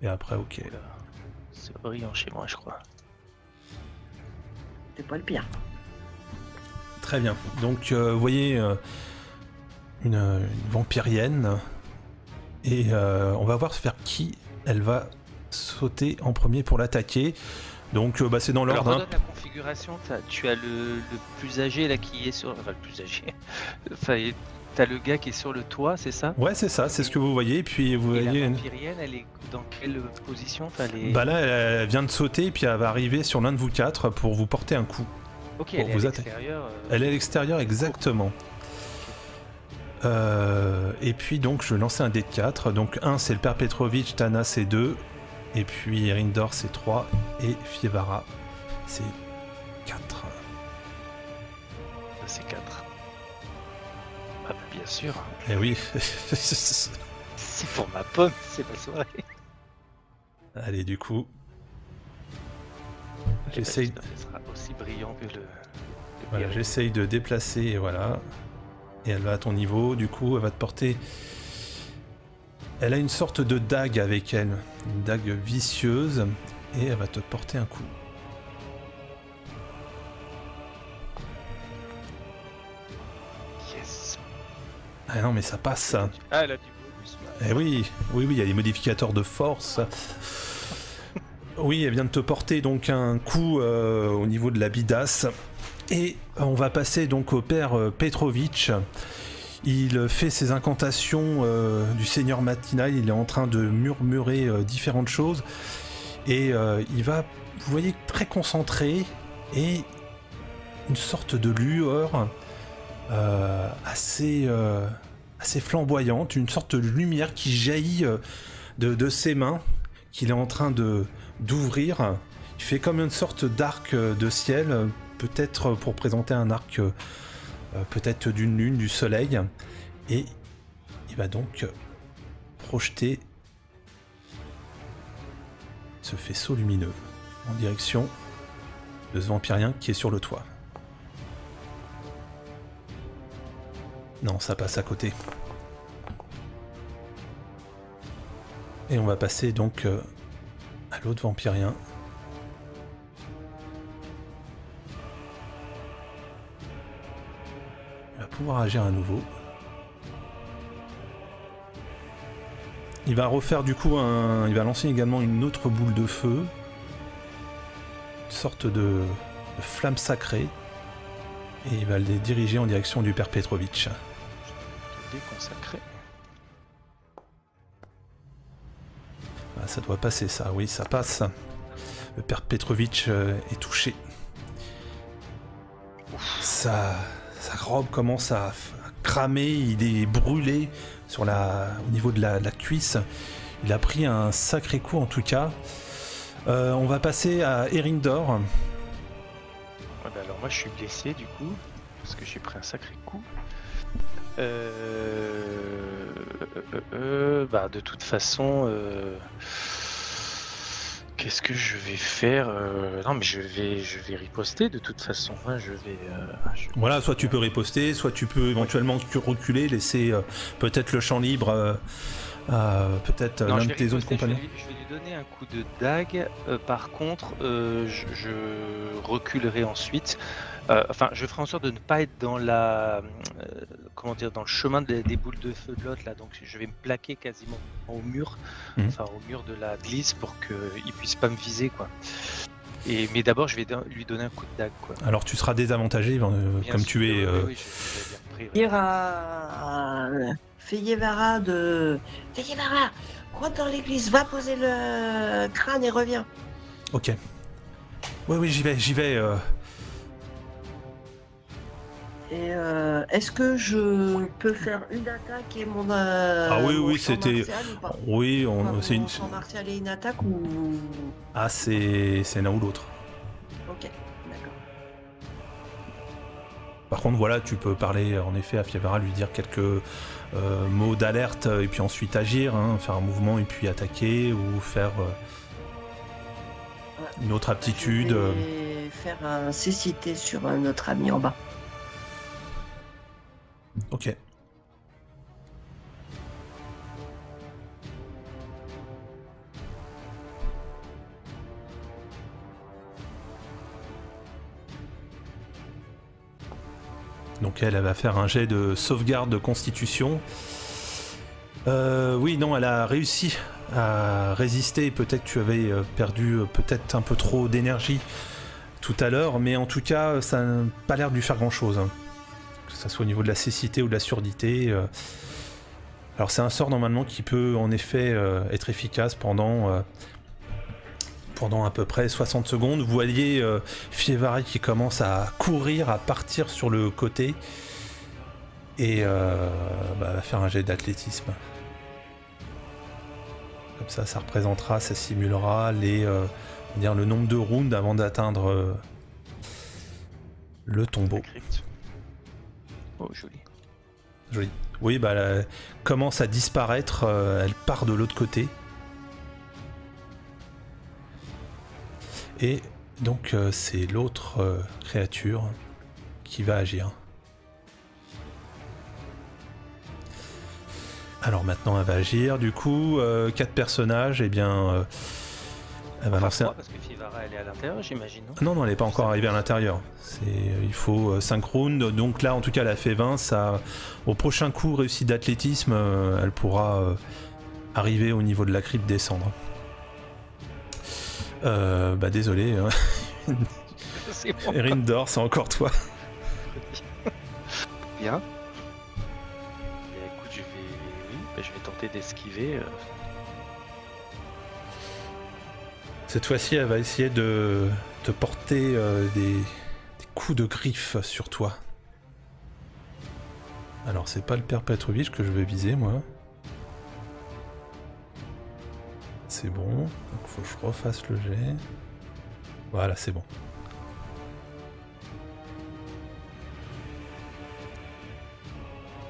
Et après, ok.
Oula, c'est brillant chez moi, je crois.
C'est pas le pire.
Très bien. Donc, vous voyez une vampirienne. Et on va voir vers qui elle va sauter en premier pour l'attaquer. Donc, c'est dans
Alors,
l'ordre.
redonne la configuration. Tu as le plus âgé là qui est sur... Enfin, le plus âgé. Enfin, t'as le gars qui est sur le toit, c'est ça?
Ouais, c'est ça, c'est ce que vous voyez. Et puis, vous
Et
voyez...
la vampirienne, elle est dans quelle position? Enfin,
Bah là, elle vient de sauter, et puis elle va arriver sur l'un de vous quatre pour vous porter un coup.
Ok,
pour
elle est
vous
à
attaquer.
l'extérieur.
Elle est à l'extérieur, exactement. Et puis donc je vais lancer un dé de 4. Donc 1 c'est le Père Petrovitch, Tana c'est 2. Et puis Erindor c'est 3. Et Fievara c'est 4.
C'est 4. Ah bah bien sûr.
Et oui.
C'est pour ma pomme, c'est la soirée.
Allez du coup.
Eh ben,
J'essaye
j'espère que ce sera aussi brillant que le
voilà,
guerrier.
j'essaye de déplacer et voilà. Et elle va à ton niveau, du coup elle va te porter... Elle a une sorte de dague avec elle, une dague vicieuse, et elle va te porter un coup.
Yes.
Ah non mais ça passe ça.
Ah, elle a du bonus.
Eh oui, oui, il y a des modificateurs de force. Oui, elle vient de te porter donc un coup au niveau de la bidasse. Et on va passer donc au Père Petrovitch. Il fait ses incantations du Seigneur matinal, il est en train de murmurer différentes choses. Et il va, vous voyez, très concentré et une sorte de lueur assez flamboyante, une sorte de lumière qui jaillit de ses mains, qu'il est en train d'ouvrir. Il fait comme une sorte d'arc de ciel, peut-être pour présenter un arc peut-être d'une lune, du soleil, et il va donc projeter ce faisceau lumineux en direction de ce vampirien qui est sur le toit. Non, ça passe à côté. Et on va passer donc à l'autre vampirien. Il va pouvoir agir à nouveau. Il va refaire du coup il va lancer également une autre boule de feu. Une sorte de flamme sacrée. Et il va les diriger en direction du Père Petrovitch.
Déconsacré.
Ah, ça doit passer ça, oui, ça passe. Le Père Petrovitch est touché. Ça robe commence à cramer, il est brûlé au niveau de la cuisse. Il a pris un sacré coup en tout cas. On va passer à Erindor.
Ah bah alors moi je suis blessé du coup, parce que j'ai pris un sacré coup. Bah de toute façon, qu'est-ce que je vais faire? Non mais je vais riposter de toute façon. Hein,
Voilà, soit tu peux riposter, soit tu peux éventuellement reculer, laisser peut-être le champ libre à peut-être l'un de tes autres compagnons.
Je vais lui donner un coup de dague. Par contre, je reculerai ensuite. Enfin, je ferai en sorte de ne pas être dans comment dire, dans le chemin des boules de feu de l'autre là. Donc, je vais me plaquer quasiment au mur, enfin au mur de la glisse pour qu'il puisse pas me viser quoi. Mais d'abord, je vais lui donner un coup de dague quoi.
Alors, tu seras désavantagé comme
sûr,
tu es.
Oui, je l'ai bien pris.
Feyevara Feyevara, rentre dans l'église, va poser le crâne et reviens.
Ok. Oui, j'y vais.
Et est-ce que je peux faire une attaque et mon
oui,
champ
c'était.
martial ou pas?
Oui,
C'est une champ martial et une attaque ou.
Ah, c'est l'un ou l'autre.
Ok, d'accord.
Par contre, voilà, tu peux parler en effet à Fievara, lui dire quelques mots d'alerte et puis ensuite agir, hein, faire un mouvement et puis attaquer ou faire une autre aptitude.
Je vais faire un cécité sur notre ami en bas.
Ok. Donc elle va faire un jet de sauvegarde de constitution. Oui, non, elle a réussi à résister. Peut-être que tu avais perdu peut-être un peu trop d'énergie tout à l'heure, mais en tout cas, ça n'a pas l'air de lui faire grand-chose. Hein. Que ce soit au niveau de la cécité ou de la surdité. Alors c'est un sort normalement qui peut en effet être efficace pendant à peu près 60 secondes. Vous voyez Fievara qui commence à courir, à partir sur le côté et va faire un jet d'athlétisme. Comme ça représentera, ça simulera le nombre de rounds avant d'atteindre le tombeau.
Oh, joli.
Joli. Oui, elle commence à disparaître, elle part de l'autre côté. Et donc c'est l'autre créature qui va agir. Alors maintenant elle va agir, du coup 4 personnages, et bien elle va lancer...
Parce que Fievara elle est à l'intérieur j'imagine, non?
Non, elle n'est pas encore arrivée à l'intérieur. Il faut 5 rounds, donc là en tout cas elle a fait 20, ça, au prochain coup réussi d'athlétisme, elle pourra arriver au niveau de la crypte, descendre. Désolé.
C'est bon.
Erindor, c'est encore toi.
Bien. Écoute, je vais tenter d'esquiver.
Cette fois-ci, elle va essayer de te porter des coups de griffe sur toi. Alors, c'est pas le père Petrovitch que je vais viser, moi. C'est bon. Donc, faut que je refasse le jet. Voilà, c'est bon.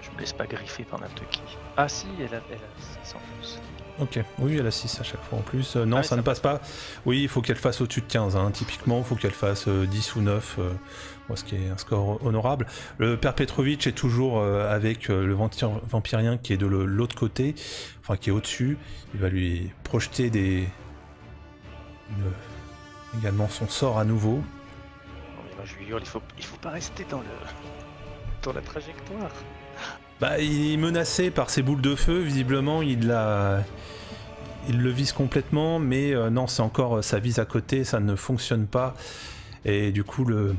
Je me laisse pas griffer par n'importe qui. Ah si, elle a 6 en plus.
Ok, oui, elle a 6 à chaque fois en plus. Non, ça ne passe pas. Oui, il faut qu'elle fasse au-dessus de 15. Hein. Typiquement, il faut qu'elle fasse 10 ou 9, ce qui est un score honorable. Le père Petrovitch est toujours avec le vampirien qui est de l'autre côté, enfin qui est au-dessus. Il va lui projeter également son sort à nouveau.
Non, mais moi je lui hurle, il faut pas rester dans la trajectoire.
Il est menacé par ces boules de feu, visiblement il le vise complètement, mais non, c'est encore, ça vise à côté, ça ne fonctionne pas, et du coup le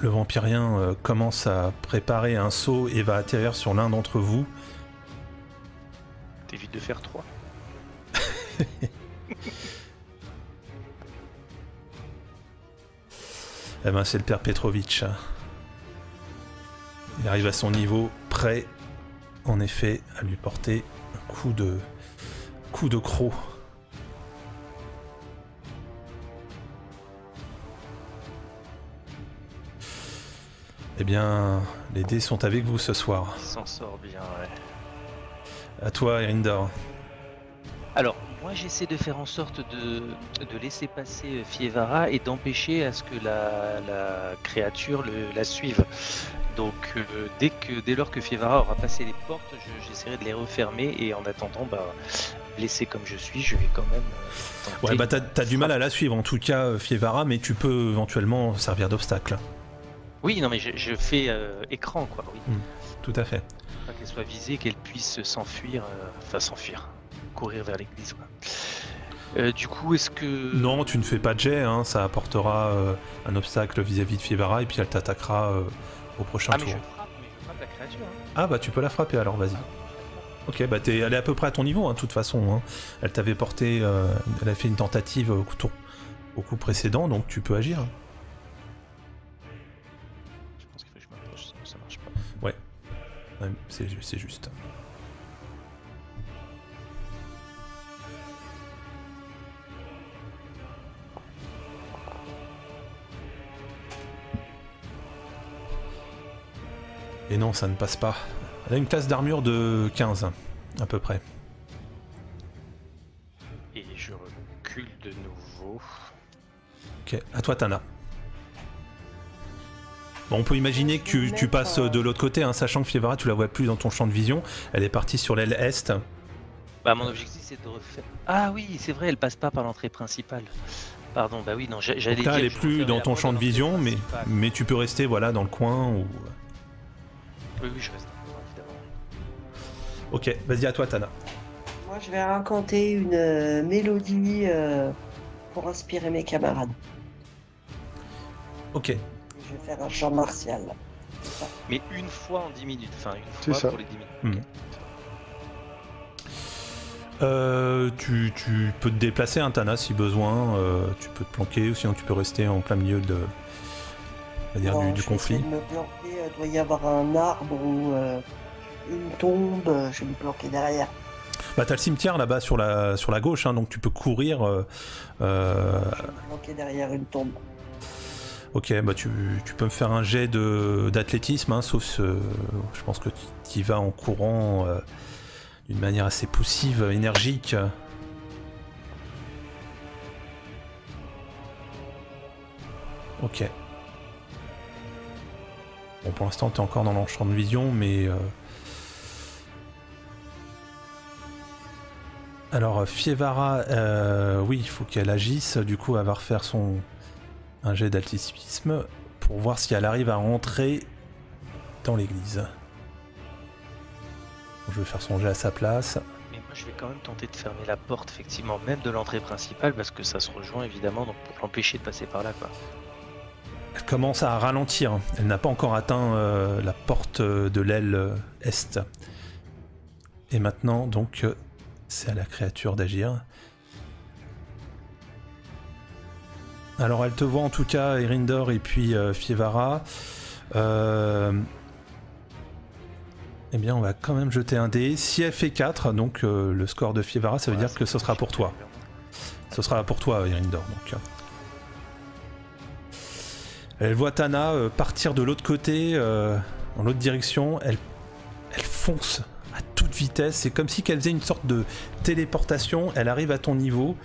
vampirien commence à préparer un saut et va atterrir sur l'un d'entre vous.
T'évites de faire 3.
Eh ben c'est le père Petrovitch. Il arrive à son niveau, prêt, en effet, à lui porter un coup de croc. Eh bien, les dés sont avec vous ce soir.
Il s'en sort bien, ouais.
À toi, Erindor.
Alors, moi j'essaie de faire en sorte de laisser passer Fievara et d'empêcher à ce que la créature la suive. Donc dès lors que Fievara aura passé les portes, j'essaierai de les refermer et en attendant, blessé comme je suis, je vais quand même tenter.
Ouais, t'as du mal à la suivre en tout cas, Fievara, mais tu peux éventuellement servir d'obstacle.
Oui, non mais je fais écran quoi, oui.
Tout à fait.
Pas qu'elle soit visée, qu'elle puisse s'enfuir, courir vers l'église quoi. Du coup, est-ce que...
Non, tu ne fais pas de jet, hein, ça apportera un obstacle vis-à-vis de Fievara et puis elle t'attaquera au prochain tour.
Mais je frappe la créature. Hein.
Ah bah tu peux la frapper alors, vas-y. Ok, bah elle est à peu près à ton niveau, hein, de toute façon. Hein. Elle t'avait porté, elle a fait une tentative au coup précédent, donc tu peux agir.
Je pense qu'il faut que je m'approche, sinon ça marche pas.
Ouais, c'est juste. Et non, ça ne passe pas. Elle a une classe d'armure de 15, à peu près.
Et je recule de nouveau.
Ok, à toi Tana. Bon, on peut imaginer que tu passes de l'autre côté, hein, sachant que Fievara, tu la vois plus dans ton champ de vision. Elle est partie sur l'aile est.
Bah mon objectif c'est de refaire... Ah oui, c'est vrai, elle passe pas par l'entrée principale. Pardon, bah oui, non, j'allais dire...
Là, elle est plus dans ton champ de vision, mais tu peux rester voilà, dans le coin ou...
Oui, je reste dans le coin, évidemment.
Ok, vas-y, à toi Tana.
Moi, je vais raconter une mélodie pour inspirer mes camarades.
Ok.
Je vais faire un chant martial.
Mais une fois en 10 minutes, enfin une
C'est
fois
ça.
pour les 10 minutes.
Tu peux te déplacer, hein, Tana, si besoin. Tu peux te planquer, ou sinon tu peux rester en plein milieu de, on va dire,
Non,
du
je vais
conflit.
essayer de me planquer. Il doit y avoir un arbre ou une tombe. Je vais me planquer derrière.
Bah t'as le cimetière là-bas sur la gauche, hein, donc tu peux courir.
Je vais me planquer derrière une tombe.
Ok, bah tu peux me faire un jet d'athlétisme, hein, sauf je pense que tu y vas en courant d'une manière assez poussive, énergique. Ok. Bon, pour l'instant, t'es encore dans le champ de vision, mais... Alors, Fievara, oui, il faut qu'elle agisse. Du coup, elle va refaire un jet d'athlétisme pour voir si elle arrive à rentrer dans l'église. Je vais faire son jet à sa place.
Mais moi je vais quand même tenter de fermer la porte, effectivement, même de l'entrée principale, parce que ça se rejoint évidemment, donc pour l'empêcher de passer par là, quoi.
Elle commence à ralentir. Elle n'a pas encore atteint la porte de l'aile est. Et maintenant, donc, c'est à la créature d'agir. Alors, elle te voit en tout cas, Erindor et puis Fievara. Eh bien, on va quand même jeter un dé. Si elle fait 4, donc le score de Fievara, ça veut dire que ce sera pour toi. Ce sera pour toi, Erindor. Donc. Elle voit Tana partir de l'autre côté, dans l'autre direction. Elle fonce à toute vitesse. C'est comme si qu'elle faisait une sorte de téléportation. Elle arrive à ton niveau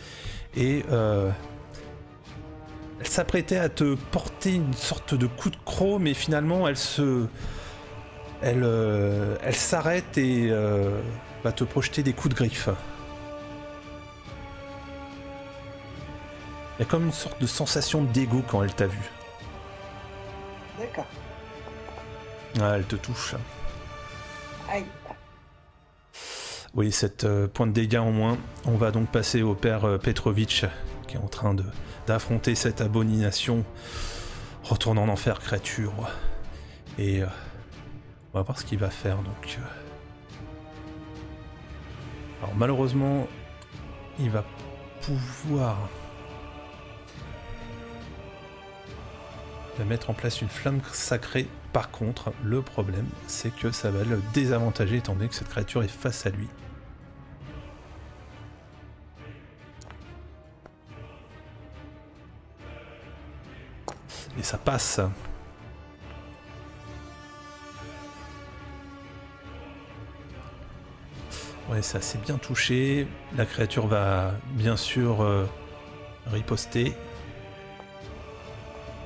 et elle s'apprêtait à te porter une sorte de coup de croc, mais finalement elle s'arrête et va te projeter des coups de griffe. Il y a comme une sorte de sensation d'égo quand elle t'a vu.
D'accord.
Ah, elle te touche.
Aïe.
Oui, 7 points de dégâts en moins. On va donc passer au père Petrovitch, qui est en train d'affronter cette abomination. Retourne en enfer, créature. Et on va voir ce qu'il va faire, donc. Alors, malheureusement, il va pouvoir... Il va mettre en place une flamme sacrée. Par contre, le problème, c'est que ça va le désavantager étant donné que cette créature est face à lui. Et ça passe. Ouais, ça s'est bien touché. La créature va bien sûr riposter.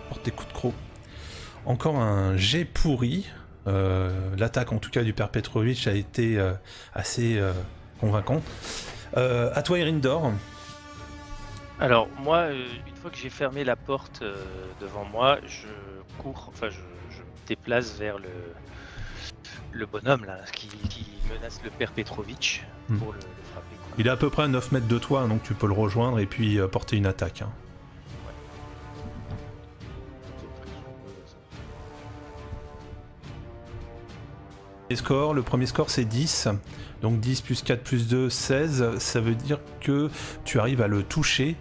Porter coup de croc. Encore un jet pourri. L'attaque en tout cas du Père Petrovitch a été assez convaincante. À toi Irindor.
Alors moi, une fois que j'ai fermé la porte devant moi, je cours, enfin je me déplace vers le bonhomme là qui menace le Père Petrovitch pour le frapper. Quoi.
Il est à peu près à 9 mètres de toi, donc tu peux le rejoindre et puis porter une attaque. Hein. Les scores, le premier score c'est 10, donc 10 plus 4 plus 2, 16, ça veut dire que tu arrives à le toucher.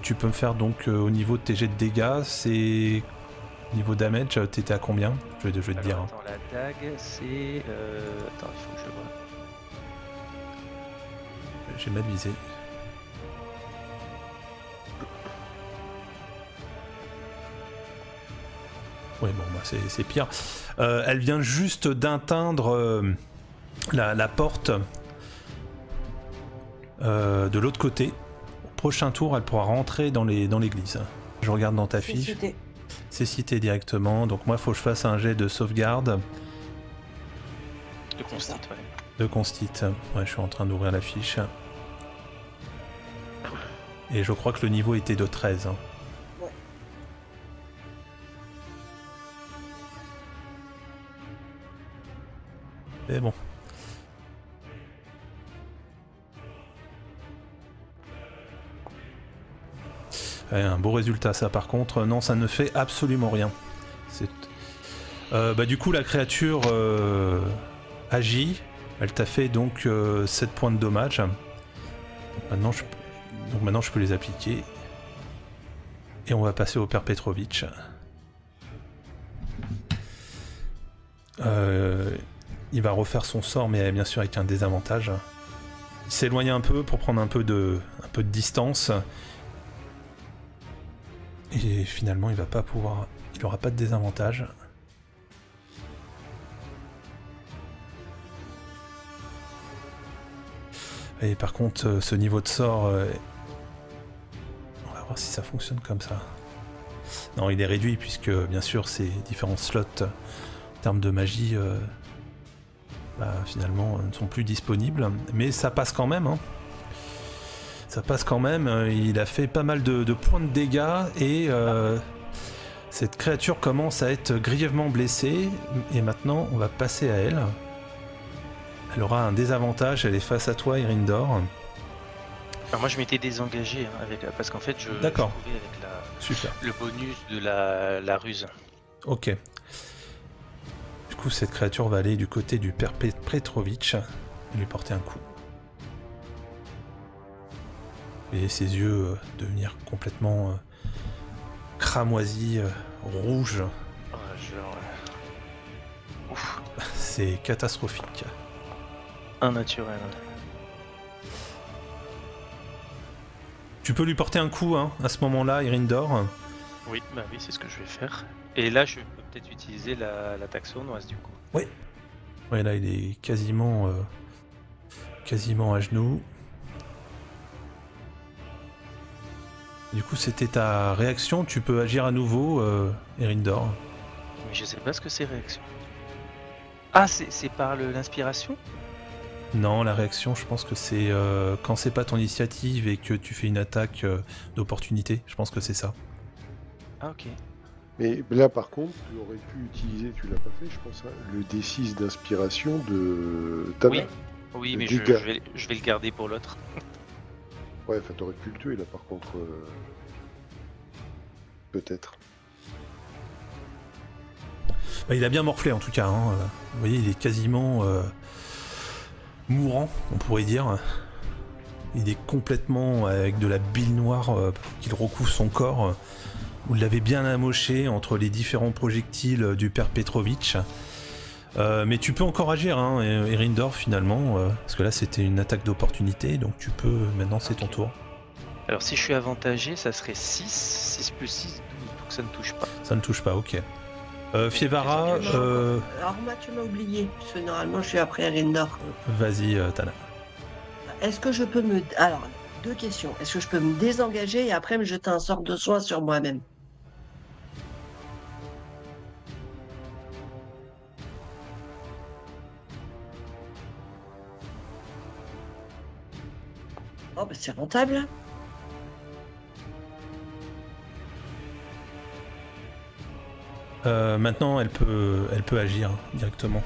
Tu peux me faire donc au niveau de tes jets de dégâts, c'est... Niveau damage, t'étais à combien? Je vais te dire.
Attends, la dague c'est... Attends, il faut que je le vois.
J'ai mal visé. Ouais bon bah c'est pire. Elle vient juste d'atteindre la porte de l'autre côté. Au prochain tour, elle pourra rentrer dans l'église. Je regarde dans ta fiche. C'est cité directement. Donc moi, il faut que je fasse un jet de sauvegarde.
De constit, ouais.
De constit. Ouais, je suis en train d'ouvrir la fiche. Et je crois que le niveau était de 13. Hein. Mais bon. Ouais, un beau résultat ça par contre. Non, ça ne fait absolument rien. Du coup la créature agit. Elle t'a fait donc 7 points de dommage. Donc maintenant je peux les appliquer. Et on va passer au Père Petrovitch. Il va refaire son sort, mais bien sûr avec un désavantage. Il s'éloigne un peu pour prendre un peu de distance. Et finalement, il va pas pouvoir. Il aura pas de désavantage. Et par contre, ce niveau de sort, on va voir si ça fonctionne comme ça. Non, il est réduit puisque bien sûr ces différents slots en termes de magie. Finalement ne sont plus disponibles, mais ça passe quand même. Hein. Ça passe quand même, il a fait pas mal de points de dégâts et cette créature commence à être grièvement blessée et maintenant on va passer à elle. Elle aura un désavantage, elle est face à toi Irindor.
Alors moi je m'étais désengagé parce qu'en fait je trouvais avec le bonus de la ruse.
Ok. Du coup, cette créature va aller du côté du Père Petrovitch et lui porter un coup. Et ses yeux devenir complètement cramoisis, rouges. C'est catastrophique.
Un naturel.
Tu peux lui porter un coup hein, à ce moment-là, Irindor.
Oui, c'est ce que je vais faire. Et là, je peux peut-être utiliser l'attaque sournoise du coup.
Oui. Ouais, là, il est quasiment à genoux. Du coup, c'était ta réaction. Tu peux agir à nouveau, Irindor.
Mais je sais pas ce que c'est réaction. Ah, c'est par l'inspiration ?
Non, la réaction, je pense que c'est quand c'est pas ton initiative et que tu fais une attaque d'opportunité. Je pense que c'est ça.
Ah, ok.
Mais là, par contre, tu aurais pu utiliser, tu l'as pas fait, je pense, hein, le D6 d'inspiration de Tana.
Oui, mais je vais le garder pour l'autre.
Ouais, enfin, t'aurais pu le tuer, là, par contre. Peut-être.
Il a bien morflé, en tout cas. Hein. Vous voyez, il est quasiment mourant, on pourrait dire. Il est complètement avec de la bile noire qui recouvre son corps. Vous Vous l'avez bien amoché entre les différents projectiles du père Petrovitch. Mais tu peux encore agir, hein, Erindor, finalement, parce que là c'était une attaque d'opportunité, donc tu peux, maintenant c'est ton tour.
Alors si je suis avantagé, ça serait 6. 6 plus 6, 12, donc ça ne touche pas.
Ça ne touche pas, ok. Fievara,
Alors moi tu m'as oublié, parce que normalement je suis après Erindor.
vas-y Tana.
Est-ce que je peux me... Alors, 2 questions. Est-ce que je peux me désengager et après me jeter un sort de soin sur moi-même? Oh, bah c'est rentable.
Maintenant elle peut agir directement.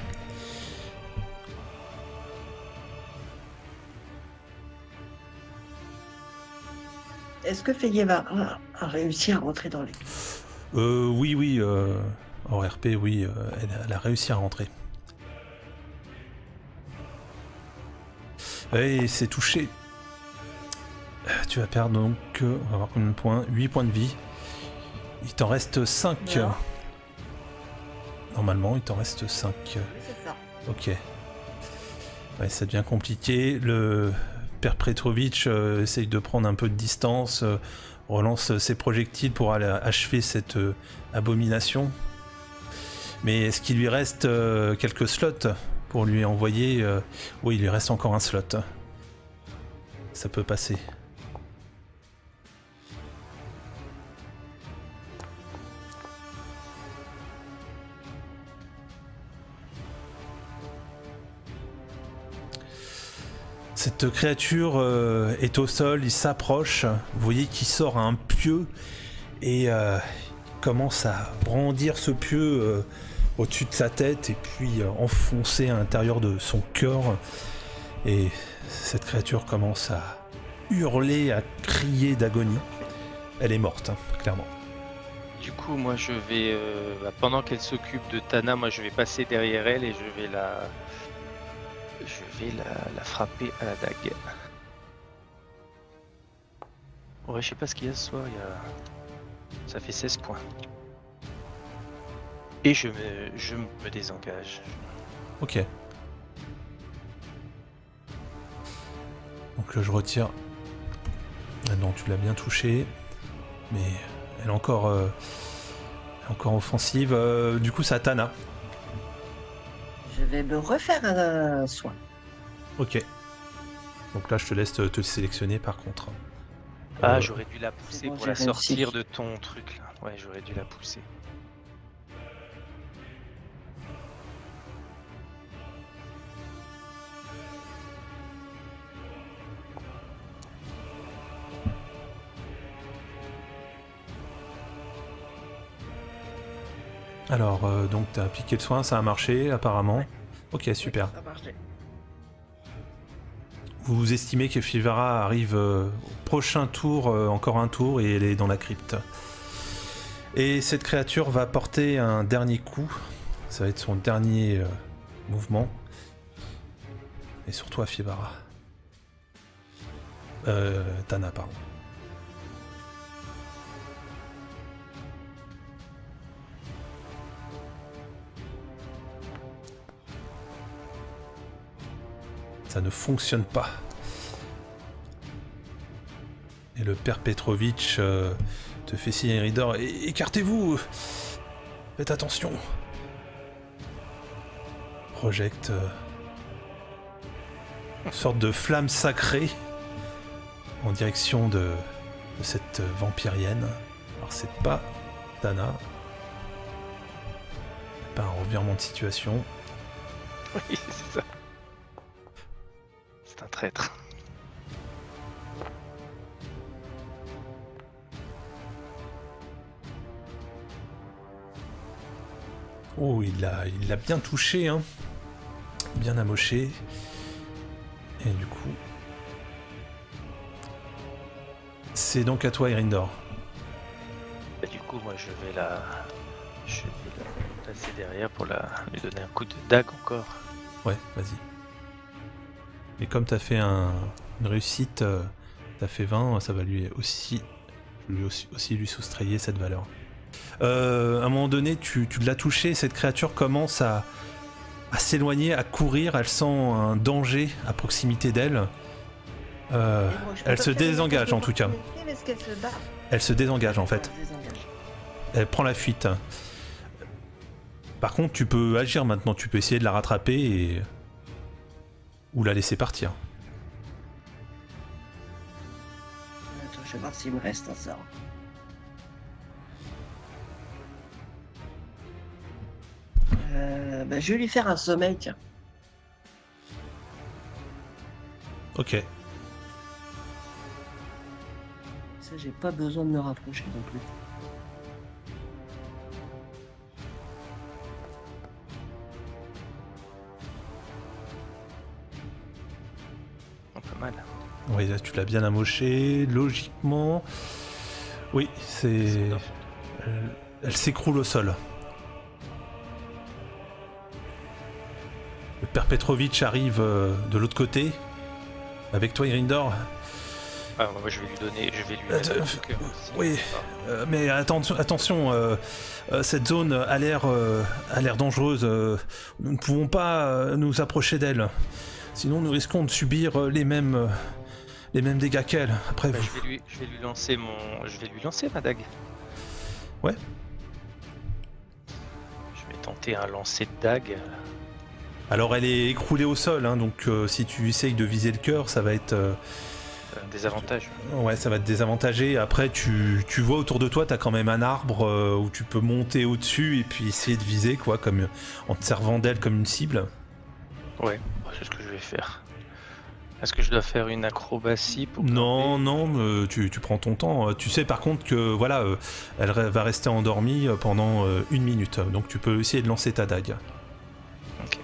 Est-ce que Feyeva a réussi à rentrer dans les...
Oui, en RP, oui, elle a réussi à rentrer. Et c'est touché. Tu vas perdre donc, on va voir combien de points, 8 points de vie. Il t'en reste 5.
Non.
Normalement, il t'en reste 5.
C'est ça.
Ok. Ouais, ça devient compliqué. Le père Petrovitch essaye de prendre un peu de distance, relance ses projectiles pour aller achever cette abomination. Mais est-ce qu'il lui reste quelques slots pour lui envoyer Oui, il lui reste encore un slot. Ça peut passer. Cette créature est au sol, il s'approche, vous voyez qu'il sort un pieu et il commence à brandir ce pieu au-dessus de sa tête et puis enfoncer à l'intérieur de son cœur. Et cette créature commence à hurler, à crier d'agonie. Elle est morte, hein, clairement.
Du coup, moi je vais, pendant qu'elle s'occupe de Tana, moi je vais passer derrière elle et je vais la frapper à la dague. Ouais, je sais pas ce qu'il y a ce soir, ça fait 16 points. Et je me désengage.
Ok. Donc là, je retire. Ah non, tu l'as bien touché. Mais elle est encore offensive. Du coup, c'est à Tana.
Je vais me refaire un soin.
Ok. Donc là, je te laisse te sélectionner par contre.
Ah, j'aurais dû la pousser
bon,
pour
j'ai
la sortir
réussi.
de ton truc là. Ouais, j'aurais dû la pousser.
Alors, donc t'as appliqué le soin, ça a marché apparemment.
Ouais.
Ok, super.
Ça a marché.
Vous estimez que Fievara arrive au prochain tour, encore un tour, et elle est dans la crypte. Et cette créature va porter un dernier coup. Ça va être son dernier mouvement. Et sur toi, Fievara. Tana, pardon. Ça ne fonctionne pas. Et le père Petrovitch te fait signe Erindor. Écartez-vous. Faites attention. Projecte une sorte de flamme sacrée en direction de cette vampirienne. Alors c'est pas Tana. Pas un revirement de situation.
Oui, c'est ça. C'est un traître.
Oh, il l'a bien touché, hein. Bien amoché. Et du coup... C'est donc à toi, Erindor.
Et du coup, moi je vais la placer derrière pour lui donner un coup de dague encore.
Ouais, vas-y. Mais comme t'as fait une réussite, t'as fait 20, ça va lui aussi aussi lui soustrayer cette valeur. À un moment donné, tu l'as touché, cette créature commence à s'éloigner, à courir, elle sent un danger à proximité d'elle. Elle se désengage en tout cas. Elle se désengage en fait. Elle prend la fuite. Par contre, tu peux agir maintenant, tu peux essayer de la rattraper et... ou la laisser partir.
Attends, je vais voir s'il me reste un sort. Je vais lui faire un sommeil, tiens.
Ok.
Ça, j'ai pas besoin de me rapprocher non plus.
Pas mal.
Oui, là, tu l'as bien amoché. Logiquement... Oui, c'est... Elle s'écroule au sol. Le père Petrovitch arrive de l'autre côté. Avec toi, Grindor.
Ah, moi je vais lui donner, je vais lui mettre le cœur aussi.
Oui, mais attention, cette zone a l'air dangereuse. Nous ne pouvons pas nous approcher d'elle. Sinon, nous risquons de subir les mêmes dégâts qu'elle. Après,
Bah, je vais lui lancer ma dague.
Ouais.
Je vais tenter un lancer de dague.
Alors, elle est écroulée au sol, hein, donc si tu essayes de viser le cœur, ça va être...
Un désavantage.
Ouais, ça va te désavantager. Après, tu vois autour de toi, t'as quand même un arbre où tu peux monter au-dessus et puis essayer de viser, quoi, comme en te servant d'elle comme une cible.
Ouais, c'est ce que je vais faire. Est-ce que je dois faire une acrobatie pour...
Non, tu prends ton temps. Tu sais par contre que voilà, elle va rester endormie pendant 1 minute. Donc tu peux essayer de lancer ta dague.
Ok.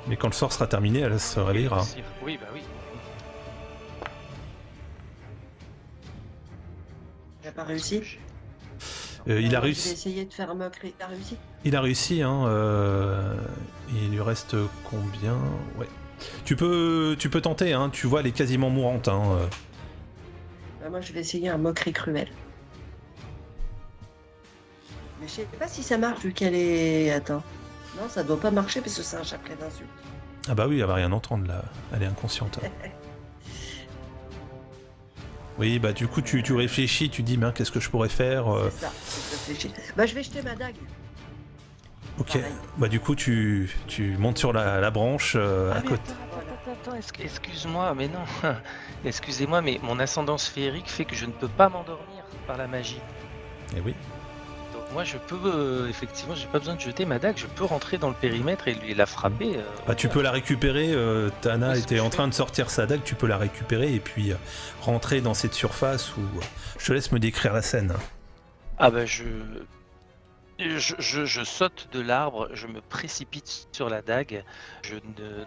Mais quand le sort sera terminé, elle se réveillera.
Oui, bah oui.
Il n'a pas réussi.
Il a
Je vais
réussi.
essayer de faire un moquerie. T'as réussi?
Il a réussi, hein. Il lui reste combien? Ouais. Tu peux tenter, hein. Tu vois, elle est quasiment mourante, hein.
Moi, je vais essayer un moquerie cruelle. Mais je sais pas si ça marche vu qu'elle est... Attends. Non, ça doit pas marcher parce que c'est un chapelet d'insultes.
Ah bah oui, elle va rien entendre là. Elle est inconsciente. Oui, bah du coup, tu réfléchis, tu dis, mais qu'est-ce que je pourrais faire
C'est ça, je réfléchis. Bah, je vais jeter ma dague.
Ok,
Pareil.
bah du coup, tu montes sur la branche à côté.
Attends, excuse-moi, mais non. Excusez-moi, mais mon ascendance féerique fait que je ne peux pas m'endormir par la magie.
Et oui.
Donc moi, je peux, effectivement, j'ai pas besoin de jeter ma dague, je peux rentrer dans le périmètre et lui la frapper.
Bah, tu peux la récupérer, Tana
Oui, c'est ce
était
que
en
je
train
fais.
de sortir sa dague, tu peux la récupérer et puis rentrer dans cette surface où... je te laisse me décrire la scène.
Ah bah je saute de l'arbre, je me précipite sur la dague, je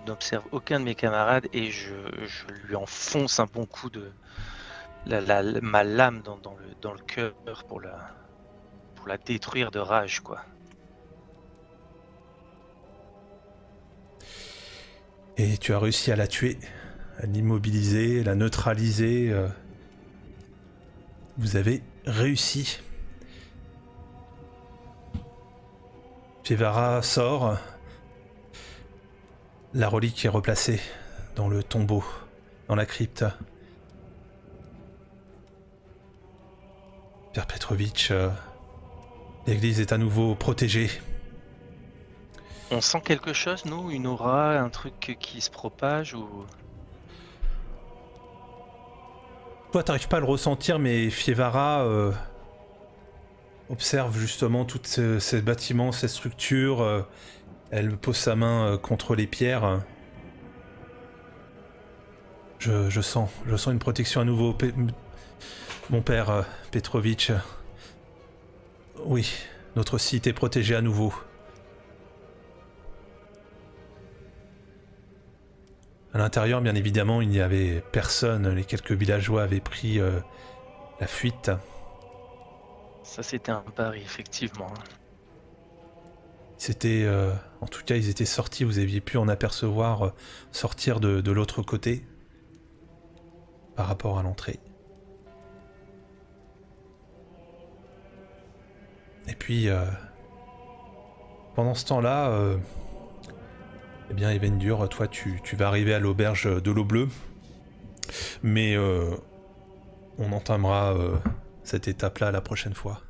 n'observe aucun de mes camarades et je lui enfonce un bon coup de ma lame dans le cœur pour la détruire de rage, quoi.
Et tu as réussi à la tuer, à l'immobiliser, la neutraliser. Vous avez réussi. Fievara sort. La relique est replacée dans le tombeau, dans la crypte. Père Petrovitch, l'église est à nouveau protégée.
On sent quelque chose, nous? Une aura, un truc qui se propage ou...
Toi, t'arrives pas à le ressentir, mais Fievara observe justement tous ces bâtiments, ces structures. Elle pose sa main contre les pierres. Je sens une protection à nouveau. Mon père Petrovitch. Oui, notre site est protégé à nouveau. À l'intérieur, bien évidemment, il n'y avait personne. Les quelques villageois avaient pris la fuite.
Ça, c'était un pari, effectivement.
C'était, en tout cas, ils étaient sortis. Vous aviez pu en apercevoir sortir de l'autre côté. par rapport à l'entrée. Et puis, pendant ce temps-là, eh bien, Evendur, toi, tu vas arriver à l'auberge de l'eau bleue. Mais on entamera cette étape-là la prochaine fois.